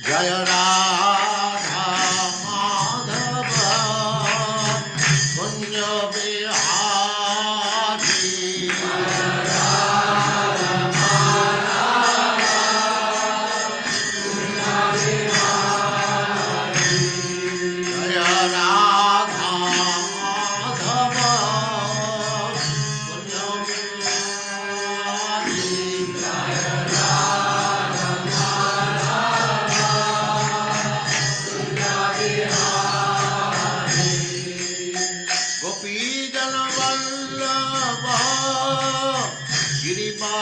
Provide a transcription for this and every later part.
जय राधा माधव कुंज बिहारी जय राधा माधव कुंज बिहारी गोपी जन वल्लभ गिरिवरधारी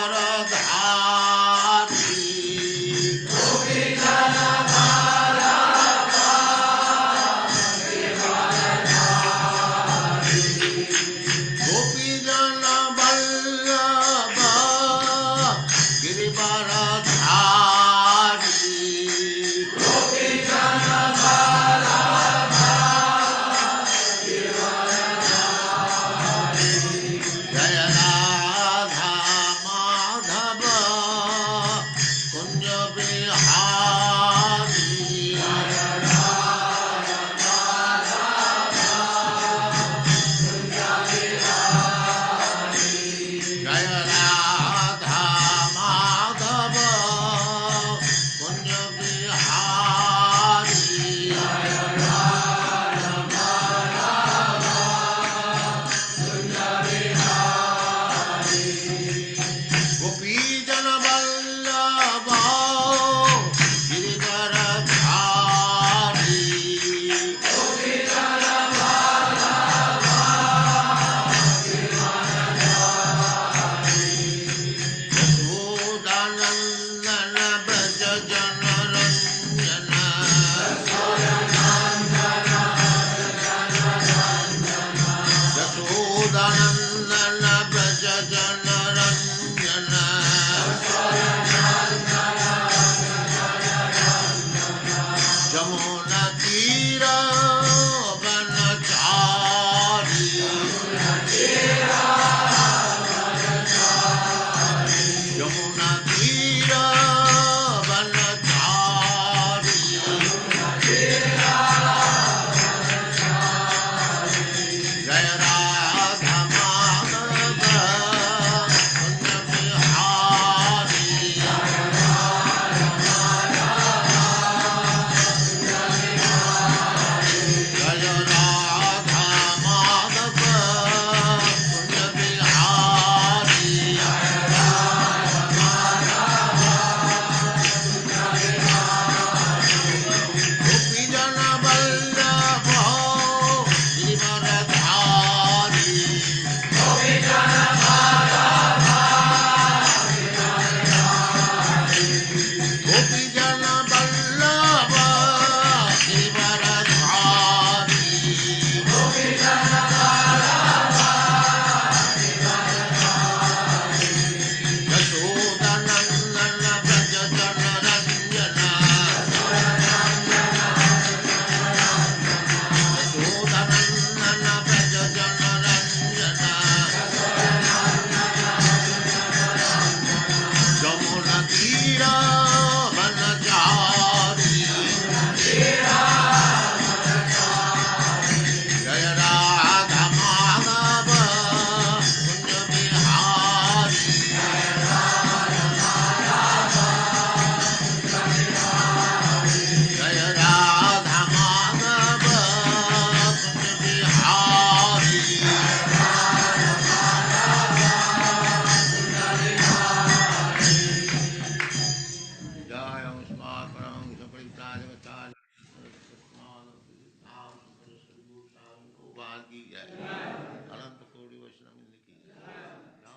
गोपी जन वल्लभ गिरिवरधारी जय राधा माधव कुंज बिहारी जय राधा माधव कुंज बिहारी गोपी जन वल्लभ गिरिवरधारी यशोदानंदन ब्रज जन रंजन यशोदानंदन ब्रज जन रंजन जमुना तीर वनचारी यमुना तीर वनचारी जय राधा माधव कुंज बिहारी जय राधा माधव कुंज बिहारी गोपी जन वल्लभ गिरिवरधारी गोपी जन वल्लभ गिरिवरधारी यशोदानंदन ब्रज जन रंजन यशोदानंदन ब्रज जन रंजन जमुना तीर वनचारी जय राधा माधव कुंज बिहारी जय राधा माधव कुंज बिहारी जय उस्माकरं सपरिताजवताल की जय अनंत कोटि वैष्णव की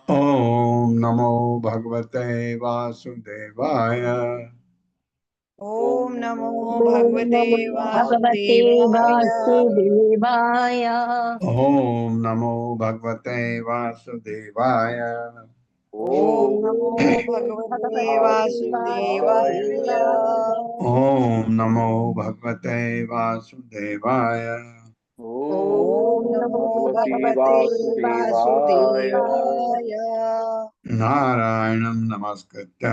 ओम नमो भगवते वासुदेवाय। ओम नमो भगवते वासुदेवाय। वासुदेवाय। ओम नमो भगवते वासुदेवाय। ओम नमो भगवते वासुदेवाय। ओम नमो भगवते वासुदेवाय। ओम नमो भगवते वासुदेवाय। नारायणं नमस्कृत्य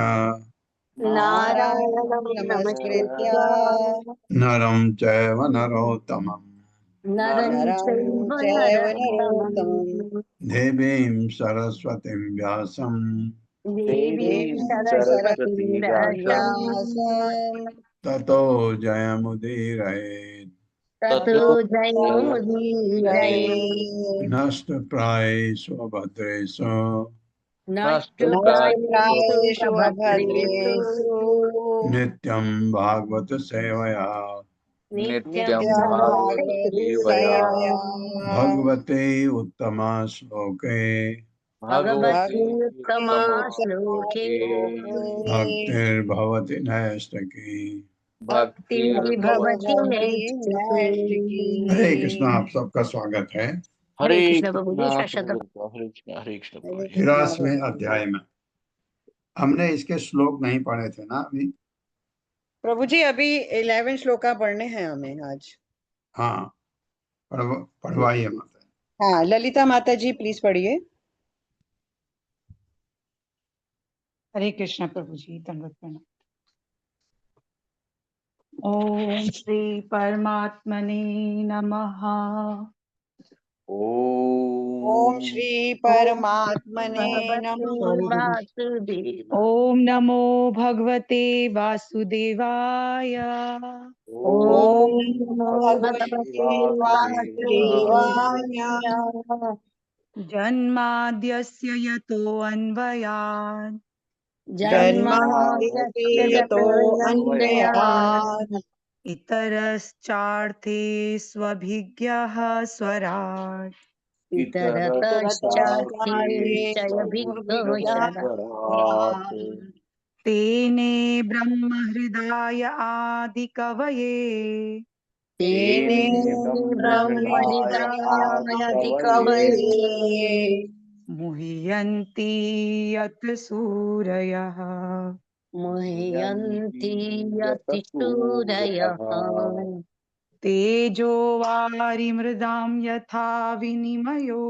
नारायणं नमस्कृत्य नमस्कृत्य नरं चैव नरोत्तमम् नरं नरं चैव चैव नरोत्तमं नरोत्तमं देवीं सरस्वतीं व्यासं देवीं देवीं सरस्वतीं सरस्वतीं व्यासं व्यासं ततो जयमुदीरयेत् ततो जये जयमुदीरये नष्टप्रायेषु भद्रेषु नष्टप्रायेषु नष्टप्रायेषु भद्रेषु अभद्रेषु नित्यं भागवत सेवया नित्यं नित्यं भागवते भागवत सेवया सेवया भगवते उत्तमा श्लोके भगवती भगवति उत्तमा श्लोके भक्तिर्भवति नैष्टकी। भक्तिर्भवति भवति नैष्ठिकी। नैष्ठिकी। हरे कृष्णा, आप सबका स्वागत है हरे कृष्ण प्रभु जी। शाश्वत हरे कृष्ण प्रभु 13वें जी। अध्याय में। हमने इसके श्लोक नहीं पढ़े थे ना अभी। प्रभु जी अभी 11 श्लोका पढ़ने हैं हमें आज। हाँ, पढ़वाइए माता। हाँ, ललिता माता जी प्लीज पढ़िए। हरे कृष्ण प्रभु जी, दंडवत प्रणाम। ओम श्री परमात्मने नमः। ओम श्री परमात्मने भगवते नमः। वासुदेव। ओम नमो भगवते वासुदेवाय। ओम ओम नमो भगवते भगवते वासुदेवाय। वासुदेवाय। जन्माद्यस्य यतो अन्वयात् जन्माद्यस्य जन्माद्यस्य यतो अन्वयात् यतोऽन्वयात् इतरश्चार्थे स्वभिज्ञः स्वराट् इतरतश्चार्थेश्चयभिघ्नोऽशरः तेने ब्रह्महृदाय आदिकवये तेने ब्रह्मनिदायादिकवये मुह्यन्ति यत् सूरयः। मुह्यन्ति यतिशूरयः। तेजो वारिमृदां यथा विनिमयो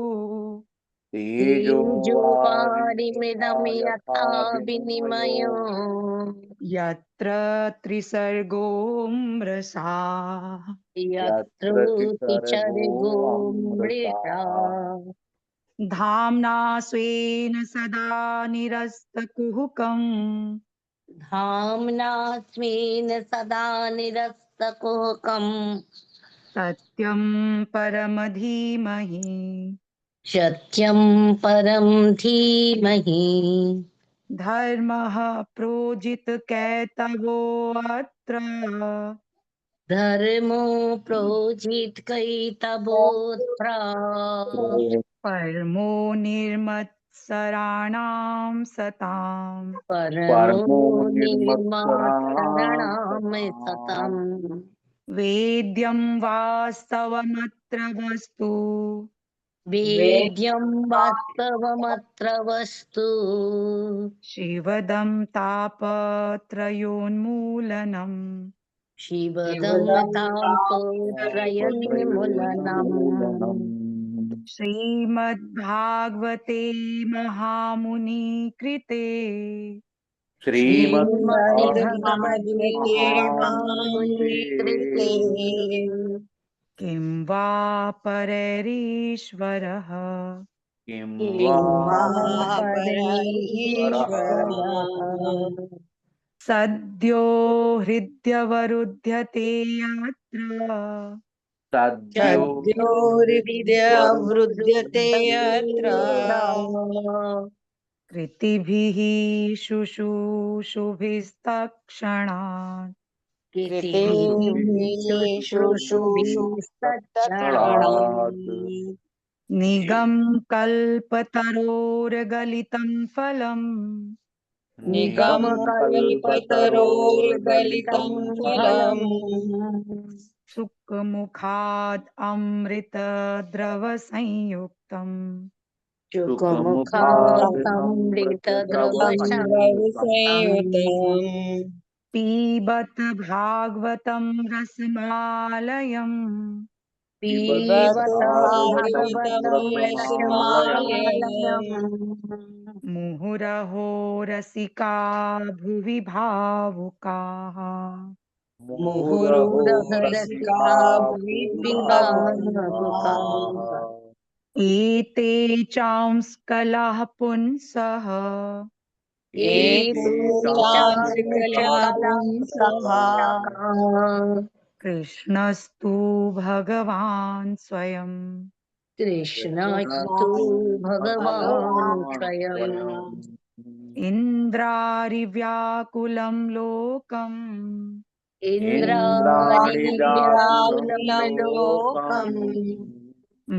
तेजोवारिमृदं यथा विनिमयो यत्र त्रिसर्गो मृषा। यत्रोतिसर्गो मृषा। धाम्ना स्वेन सदा निरस्तकुहकम् धाम्ना स्वेन सदा निरस्तकुहकम् सत्यं परमधीमहि। सत्यं परं धीमहि। धर्मः प्रोजितकैतवोऽत्र धर्मो प्रोजितकैतवोऽत्र परमो निर्मत्सराणां सताम्। परमो निर्मत्सराणां सतम्। वेद्यं वास्तवमत्र वस्तु वेद्यं वास्तवमत्र वस्तु शिवदं तापत्रयोन्मूलनम्। शिवदं तापत्रयनिर्मूलनम्। श्रीमद्भागवते महामुनिकृते श्रीमद्भागवते श्रीमद्भगवते महामुनिकृते महामुनिकृते किं वा परैरीश्वरः किं वा परैरीश्वरः परैरीश्वरः सद्यो हृद्यवरुध्यते यत्र सद्यो हृदयवृध्यते यत्र कृतिभिः शुश्रूषुभिस्तक्षणात् कृतिभिः शुश्रूषुभिस्तत्क्षणात् निगम कल्पतरोर्गलितं फलम् निगमकल्पतरोर्गलितं फलम् सुखमुखाद् अमृतद्रवसंयुक्तम् शुकमुखादमृतद्रवसंयुक्तम् पिबत भागवतं रसमालयम् पिबत पिबत भागवतं भागवतं रसमालयम् रसमालयम् मुहुरहो रसिका भुवि भावुकाः मुहुरहो मुहुरहरसिका रसिका भुवि विभावुकाः एते चांस्कलः पुंसः एते चांस्कलः एतेषां पुंसः कृष्णस्तु भगवान् स्वयं कृष्णस्तु भगवान् स्वयम् इन्द्रारिव्याकुलं लोकम् इन्द्रादिव्याकुलं इन्द्रादिव्याकुलं लोकम् लोकम्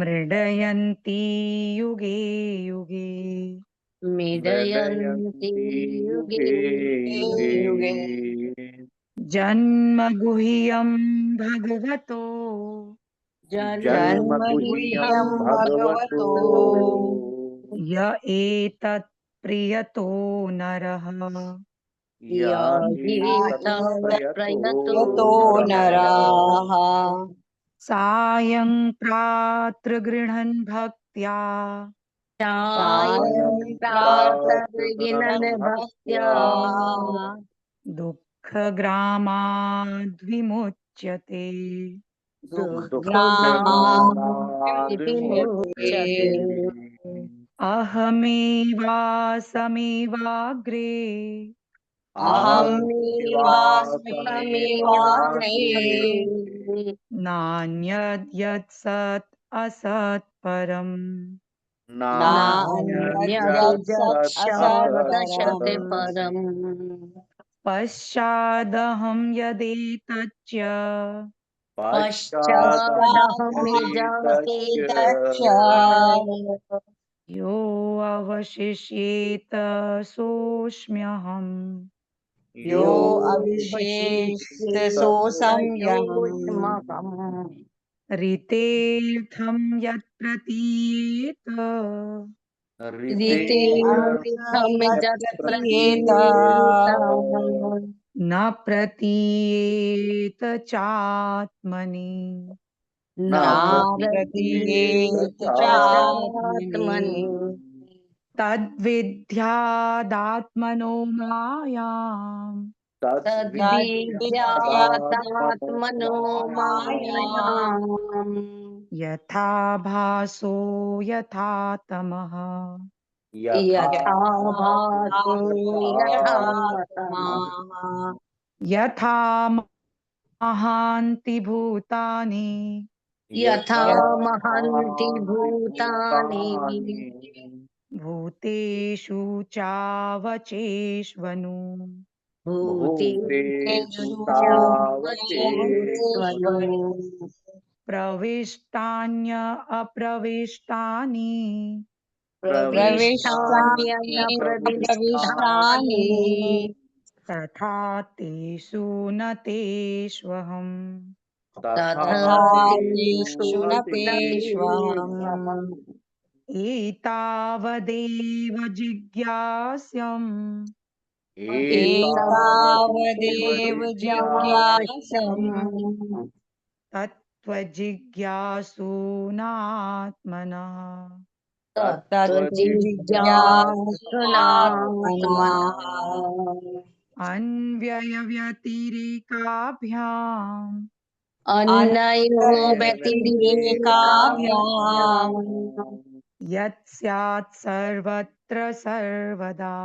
मृडयन्ती युगे युगे मीडयन्ति युगे युगे जन्मगुह्यं भगवतो जन्मगुह्यं भगवतो य एतत् प्रियतो नरः यायेतत्प्रयतो यतो नराः सायं प्रातृगृह्णन् भक्त्या सायं प्रातर्गिनन् भक्त्या दुःखग्रामाद्विमुच्यते दुःखग्रामाद्विमुच्यते दुःखग्रामाद्विमुच्यते अहमेवासमेवाग्रे अहमेवास्मिमेवाग्रे नान्यद्यत्सत् असत् परम् नान्यद्यत् सत् असत् नान्यद्यत्सदसत् परम् परम् पश्चादहं यदेतच्च पश्चादहं पश्चादेतच्च निजातेतच्च यो अवशिष्येत सोऽस्म्यहम् यो अविशेषित सोऽसंयम् योऽस्महम् ऋतेऽर्थं यत् प्रतीयेत ऋतेऽर्थं यत् यत् प्रतीयेत प्रतीयेत न प्रतीयेत चात्मनि न न प्रतीयेत प्रतीयेत चात्मनि चात्मनि तद्विद्यादात्मनो मायाम् तद्विद्यादात्मनो मायाम् मायाम् यथा भासो यथा तमः यथा भासो यथा तमः यथात्मा यथा महान्ति भूतानि यथा महन्ति भूतानि भूतेषु चावचेष्वनु भूतेषु भूतेष्वनु चावचेष्वनु प्रविष्टान्य अप्रविष्टानि प्रविष्टान्यप्रविष्टानि प्रविष्टान्यप्रविष्टानि तथा तेषु न तेष्वहम् तथा तथा तेषु तेषु न न तेष्वहम् तेष्वहम् एतावदेव जिज्ञास्यम् एतावदेव जिज्ञासम् जिज्ञासम् तत्त्वजिज्ञासूनात्मनः तज्जिज्ञासुनात्मनः अन्व्ययव्यतिरेकाभ्याम् अन्नयो अन्यव्यतिरेकाभ्याम् व्यतिरेकाभ्याम् यत् स्यात् सर्वत्र सर्वदा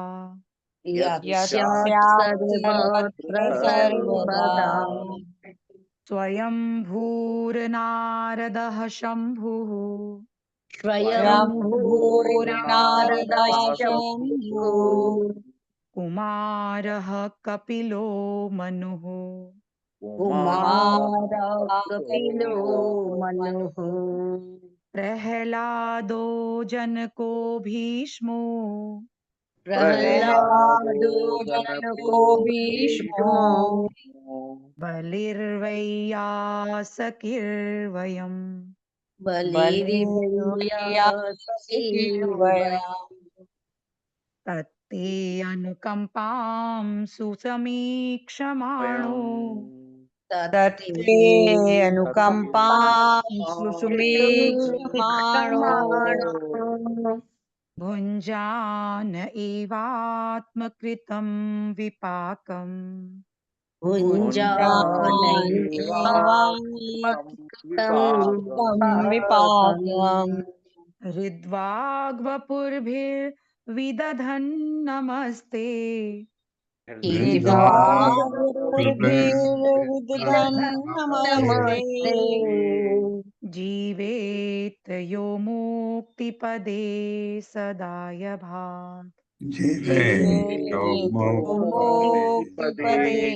यत् यत् स्यात् स्यात् सर्वत्र सर्वत्र सर्वदा सर्वदा स्वयंभूर्नारदः शम्भुः स्वयं शम्भूर्नारदः शम्भुः भूर्नारदाशम्भुः कुमारः कपिलो मनुः कुमारः कपिलो मनुः प्रह्लादो जनको भीष्मो प्रह्लादो प्रह्लादो जनको भीष्मो भीष्मो बलिर्वैयासकीर्वयम् बलिर्भूयासकीर्वयम् बलिर्यासकीर्वयम् तत्ते अनुकम्पां सुसमीक्षमाणो तत्ते अनुकम्पां सुसुमीक्षमाणो तत्तेऽनुकम्पां भुञ्जान एवात्मकृतं विपाकम् विपाकम् हृद्वाग्वपुर्भिर्विदधन् नमस्ते विद्वान् नमस्ते जीवेत यो मुक्तिपदे सदाय भात् मुक्तिपदे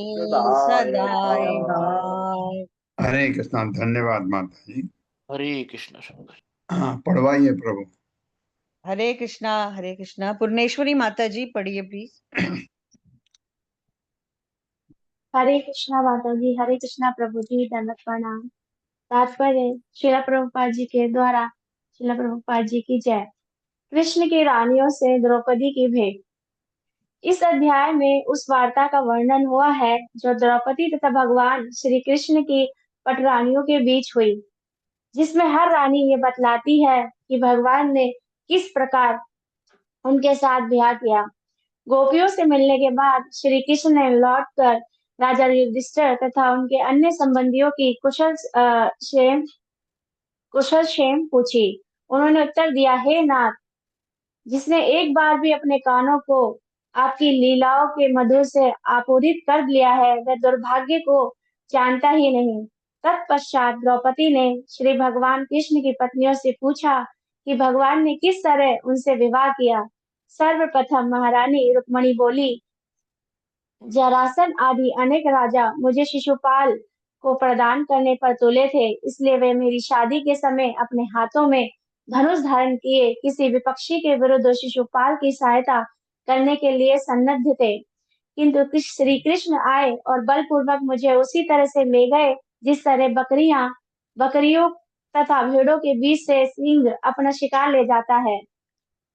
सदाय भात्। हरे कृष्णा। धन्यवाद माता जी। हरे कृष्ण शंकर। हाँ, पढ़वाइए प्रभु। हरे कृष्णा। पूर्णेश्वरी माता जी पढ़िए प्लीज। हरे कृष्णा माता जी। हरे कृष्णा प्रभु जी। दंडवत प्रणाम। तात्पर्य श्रील प्रभुपाद जी के द्वारा। श्रील प्रभुपाद जी की जय। कृष्ण की रानियों से द्रौपदी की भेंट। इस अध्याय में उस वार्ता का वर्णन हुआ है जो द्रौपदी तथा भगवान श्री कृष्ण की पटरानियों के बीच हुई, जिसमें हर रानी ये बतलाती है कि भगवान ने किस प्रकार उनके साथ ब्याह किया। गोपियों से मिलने के बाद श्री कृष्ण ने लौटकर राजा युधिष्ठिर तथा उनके अन्य संबंधियों की कुशल क्षेम पूछी। उन्होंने उत्तर दिया, हे नाथ, जिसने एक बार भी अपने कानों को आपकी लीलाओं के मधुर से आपूरित कर लिया है, वह दुर्भाग्य को जानता ही नहीं। तत्पश्चात द्रौपदी ने श्री भगवान कृष्ण की पत्नियों से पूछा कि भगवान ने किस तरह उनसे विवाह किया। सर्वप्रथम महारानी रुक्मणी बोली, जरासन आदि अनेक राजा मुझे शिशुपाल को प्रदान करने पर तुले थे, इसलिए वे मेरी शादी के समय अपने हाथों में धनुष धारण किए किसी विपक्षी के विरुद्ध शिशुपाल की सहायता करने के लिए सन्नद्ध थे। किंतु श्री कृष्ण आए और बलपूर्वक मुझे उसी तरह से ले गए जिस तरह बकरियों तथा भेड़ों के बीच से सिंह अपना शिकार ले जाता है।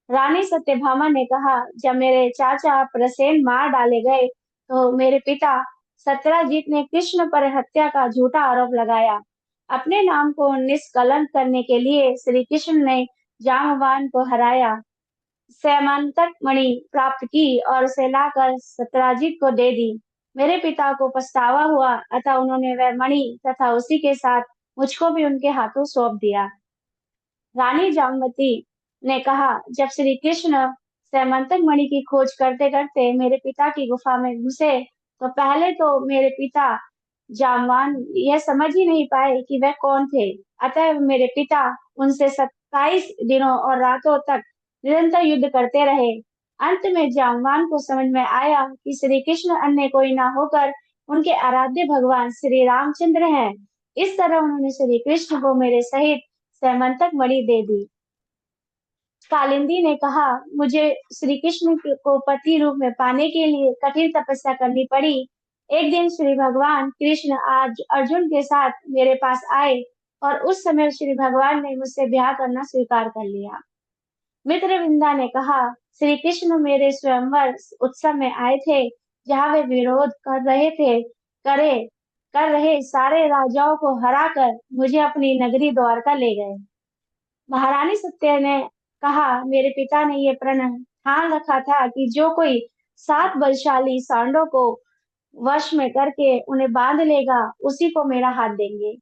रानी सत्यभामा ने कहा, जब मेरे चाचा प्रसेन मार डाले गए तो मेरे पिता सत्यजीत ने कृष्ण पर हत्या का झूठा आरोप लगाया। अपने नाम को निष्कलंक करने के लिए श्री कृष्ण ने जामवान को हराया, सैमंतक मणि प्राप्त की और उसे लाकर सत्यजीत को दे दी। मेरे पिता को पछतावा हुआ, अतः उन्होंने वह मणि तथा उसी के साथ मुझको भी उनके हाथों सौंप दिया। रानी जामवती ने कहा, जब श्री कृष्ण सैमंतक मणि की खोज करते करते मेरे पिता की गुफा में घुसे तो पहले तो मेरे पिता जामवान यह समझ ही नहीं पाए कि वह कौन थे। अतः मेरे पिता उनसे 27 दिनों और रातों तक निरंतर युद्ध करते रहे। अंत में जामवान को समझ में आया कि श्री कृष्ण अन्य कोई ना होकर उनके आराध्य भगवान श्री रामचंद्र हैं। इस तरह उन्होंने श्री कृष्ण को मेरे सहित सैमंतक मणि दे दी। कालिंदी ने कहा, मुझे श्री कृष्ण को पति रूप में पाने के लिए कठिन तपस्या करनी पड़ी। एक दिन श्री भगवान कृष्ण आज अर्जुन के साथ मेरे पास आए और उस समय श्री भगवान ने मुझसे ब्याह करना स्वीकार कर लिया। मित्रविंदा ने कहा, श्री कृष्ण मेरे स्वयंवर उत्सव में आए थे, जहाँ वे विरोध कर रहे सारे राजाओं को हराकर मुझे अपनी नगरी द्वारका ले गए। महारानी सत्य ने कहा, मेरे पिता ने ये प्रण ठान रखा था कि जो कोई 7 बलशाली सांडों को वश में करके उन्हें बांध लेगा, उसी को मेरा हाथ देंगे।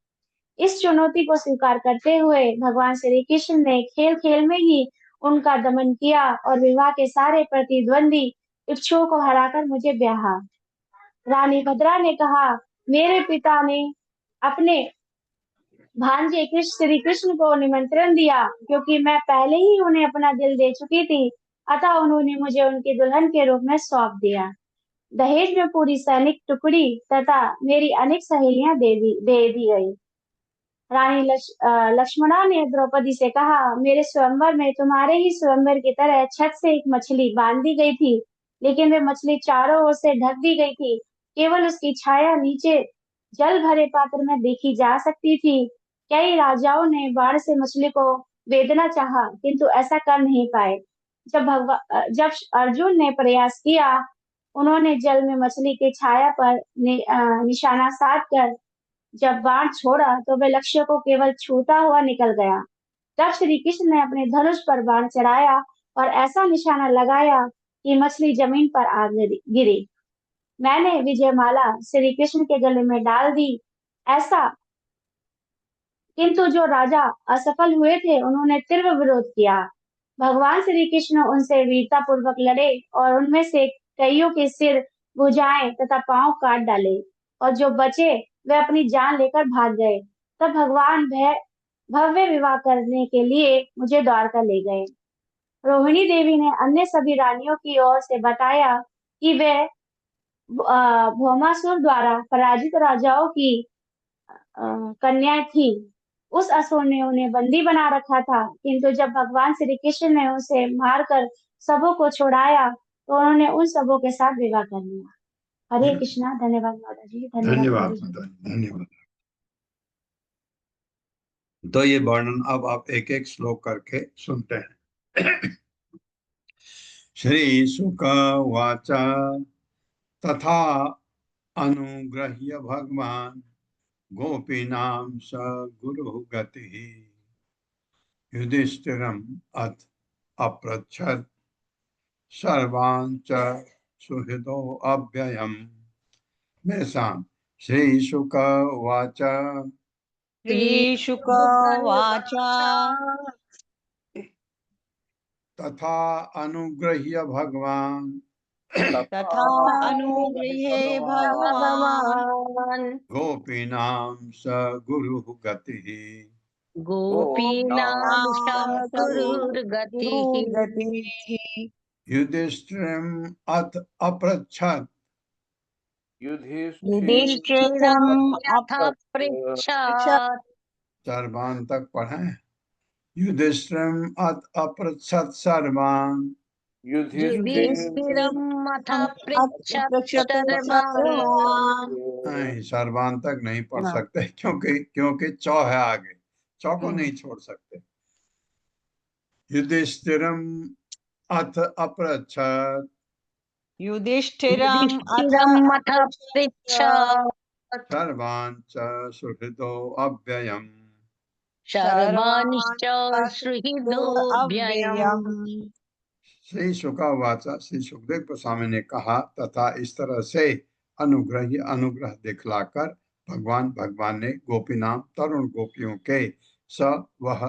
इस चुनौती को स्वीकार करते हुए भगवान श्री कृष्ण ने खेल खेल में ही उनका दमन किया और विवाह के सारे प्रतिद्वंदी इच्छुओं को हराकर मुझे ब्याहा। रानी भद्रा ने कहा, मेरे पिता ने अपने भांजे श्री कृष्ण को निमंत्रण दिया, क्योंकि मैं पहले ही उन्हें अपना दिल दे चुकी थी, अतः उन्होंने मुझे उनकी दुल्हन के रूप में सौंप दिया। दहेज में पूरी सैनिक टुकड़ी तथा मेरी अनेक सहेलियां दे दी गई। रानी लक्ष्मणा ने द्रौपदी से कहा, मेरे स्वयंवर में तुम्हारे ही स्वयंवर की तरह छत से एक मछली बांध दी गई थी, लेकिन वे मछली चारों ओर से ढक दी गई थी, केवल उसकी छाया नीचे जल भरे पात्र में देखी जा सकती थी। कई राजाओं ने बाण से मछली को वेदना चाहा, किंतु ऐसा कर नहीं पाए। जब अर्जुन ने प्रयास किया, उन्होंने जल में मछली की छाया पर निशाना साध कर जब बाण छोड़ा तो वह लक्ष्य को केवल छूता हुआ निकल गया। तब श्री कृष्ण ने अपने धनुष पर बाण चढ़ाया और ऐसा निशाना लगाया कि मछली जमीन पर आ गिरी। मैंने विजयमाला श्री कृष्ण के गले में डाल दी। ऐसा किंतु जो राजा असफल हुए थे उन्होंने तीव्र विरोध किया। भगवान श्री कृष्ण उनसे वीरता पूर्वक लड़े और उनमें से कईयों के सिर, भुजाएं तथा पांव काट डाले और जो बचे वे अपनी जान लेकर भाग गए। तब भगवान भव्य विवाह करने के लिए मुझे द्वारका ले गए। रोहिणी देवी ने अन्य सभी रानियों की ओर से बताया कि वे भौमासुर द्वारा पराजित राजाओं की कन्याएं थी। उस असुर ने उन्हें बंदी बना रखा था, किंतु जब भगवान श्री कृष्ण ने उसे मारकर सबों को छुड़ाया तो उन्होंने उन सबों के साथ विवाह कर लिया। हरे कृष्णा। धन्यवाद माता जी। धन्यवाद प्रभु जी। माता जी, धन्यवाद। तो ये वर्णन अब आप एक एक श्लोक करके सुनते हैं। श्री शुक उवाच तथा अनुगृह्य भगवान गोपीनां स गुरुः गतिः युधिष्ठिरम् अथ अपृच्छत् सर्वान् च सुहृदो अव्ययम्। मेरे साथ श्री शुक उवाच श्रीशुकवाच तथा अनुगृह्य भगवान् तथा अनुगृह्ये भगवान् गोपीनां स गुरुः गतिः गोपीनां स गुरुर्गतिः गुरुर्गतिः युधिष्ठिरम् अथ अपृच्छत् युधिष्ठिरम् यथ पृच्छत् सर्वान् तक पढ़ें। युधिष्ठिरम् अथ अपृच्छत् सर्वान् युधिष्ठिरम् अथ पृच्छत् सर्वान् नहीं, सर्वान् तक नहीं पढ़ सकते क्योंकि चौ है आगे, चौ को नहीं छोड़ सकते। युधिष्ठिरम् अथ अपृच्छत् युधिष्ठिरम् अथ पृच्छत् सर्वान् च सुहृदो अव्ययम् सर्वांश्च सुहृदोऽभ्ययम्। श्री शुकवाच, श्री सुखदेव गोस्वामी ने कहा, तथा इस तरह से अनुग्रह दिखलाकर भगवान ने गोपीनाम तरुण गोपियों के स वह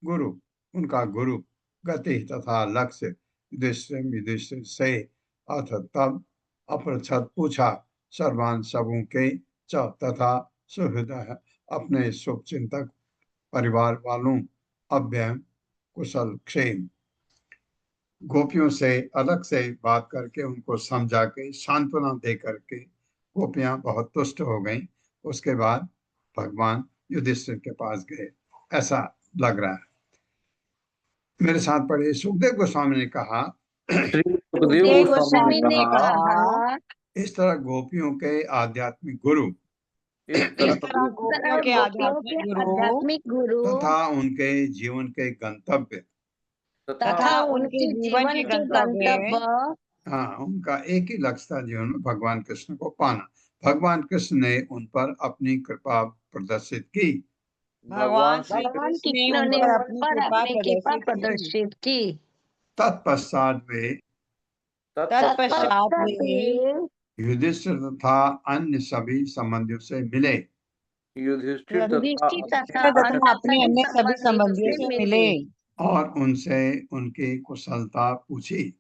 गुरु उनका गुरु गति तथा लक्ष्य युधिष्ठिर से अथ तब अपृच्छत पूछा सर्वान सबों के च तथा सुहृदय अपने शुभचिंतक परिवार वालों अव्यय कुशल क्षेम। गोपियों से अलग से बात करके उनको समझा के सांत्वना दे करके गोपियां बहुत तुष्ट हो गईं। उसके बाद भगवान युधिष्ठिर के पास गए, ऐसा लग रहा है। मेरे साथ पढ़े। सुखदेव गोस्वामी ने कहा, सुखदेव गोस्वामी ने कहा, इस तरह गोपियों के आध्यात्मिक गुरु गोपियों के आध्यात्मिक गुरु तथा उनके जीवन के गंतव्य तथा उनके जीवन के गंतव्य हाँ, उनका एक ही लक्ष्य था जीवन में, भगवान कृष्ण को पाना। भगवान कृष्ण ने उन पर अपनी कृपा प्रदर्शित की। भगवान श्री कृष्ण ने उन पर अपनी कृपा प्रदर्शित की। तत्पश्चात वे युधिष्ठिर तथा अन्य सभी संबंधियों से मिले। युधिष्ठिर तथा अपने अन्य सभी संबंधियों से मिले और उनसे उनकी कुशलता पूछी।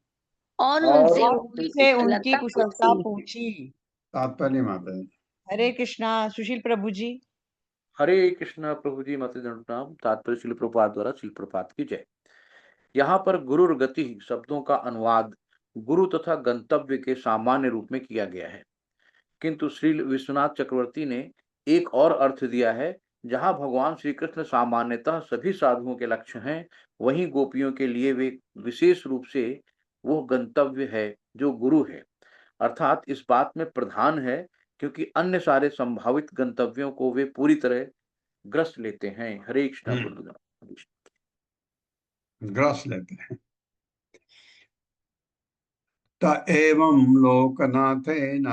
और उनसे उनकी कुशलता पूछी। तात्पर्य माता है। हरे कृष्णा। सुशील प्रभु जी। हरे कृष्णा प्रभु जी। मत नाम तात्पर्य श्रील प्रभुपाद द्वारा श्रील प्रभुपाद की जय। यहाँ पर गुरु और गति शब्दों का अनुवाद गुरु तथा गंतव्य के सामान्य रूप में किया गया है, किंतु श्री विश्वनाथ चक्रवर्ती ने एक और अर्थ दिया है। जहाँ भगवान श्री कृष्ण सामान्यतः सभी साधुओं के लक्ष्य हैं, वहीं गोपियों के लिए वे विशेष रूप से वो गंतव्य है जो गुरु है। अर्थात इस बात में प्रधान है क्योंकि अन्य सारे संभावित गंतव्यों को वे पूरी तरह ग्रस्त लेते हैं। हरे कृष्ण। ग्रस लेते हैं। त एवं लोकनाथेन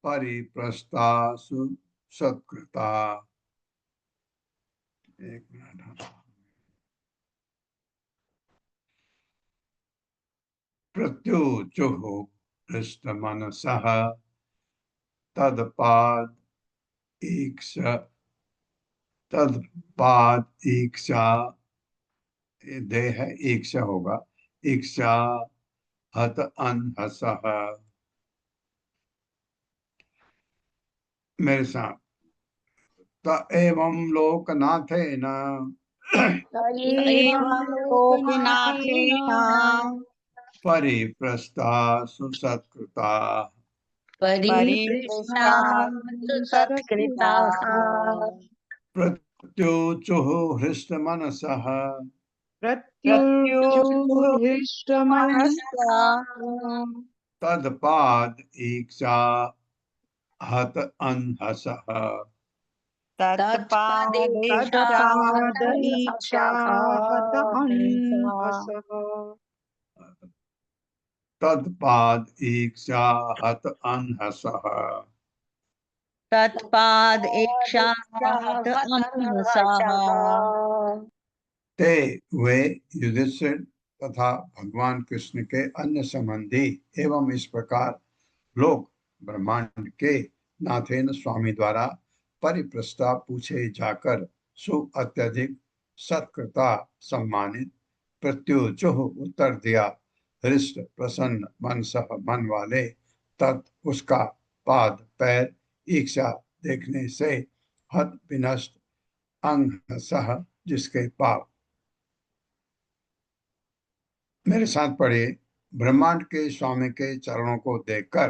परिप्रस्तासु सत्कृता। एक मिनट। प्रत्युचुः हृष्टमनसः तत्पाद ईक्षा देह ईक्षा होगा, ईक्षा हत अनहसः। मेरे साथ त एवं लोकनाथेन एवं लोकनाथेन परिप्रस्था सुसत्कृता परिपृष्टा सत्कृताः प्रत्युचुः हृष्टमनसः प्रत्युर्हृष्टमनसा तत्पाद ईक्षा हत अनहसः। तत्पादैक्षाहत अन्हसः। तत्पाद ईक्षा हत अनहसः। तत्पाद इक्षाहत अनहसः। ते वे युधिष्ठिर तथा भगवान कृष्ण के अन्य संबंधी एवं इस प्रकार लोक ब्रह्मांड के नाथेन स्वामी द्वारा परिप्रस्ताव पूछे जाकर सु अत्यधिक सत्कृता सम्मानित प्रत्युचुः उत्तर दिया हृष्ट प्रसन्न मनसह मन वाले तत् उसका पाद पैर ईक्षा देखने से हत विनष्ट अंग सह जिसके पाप। मेरे साथ पढ़े, ब्रह्मांड के स्वामी के चरणों को देखकर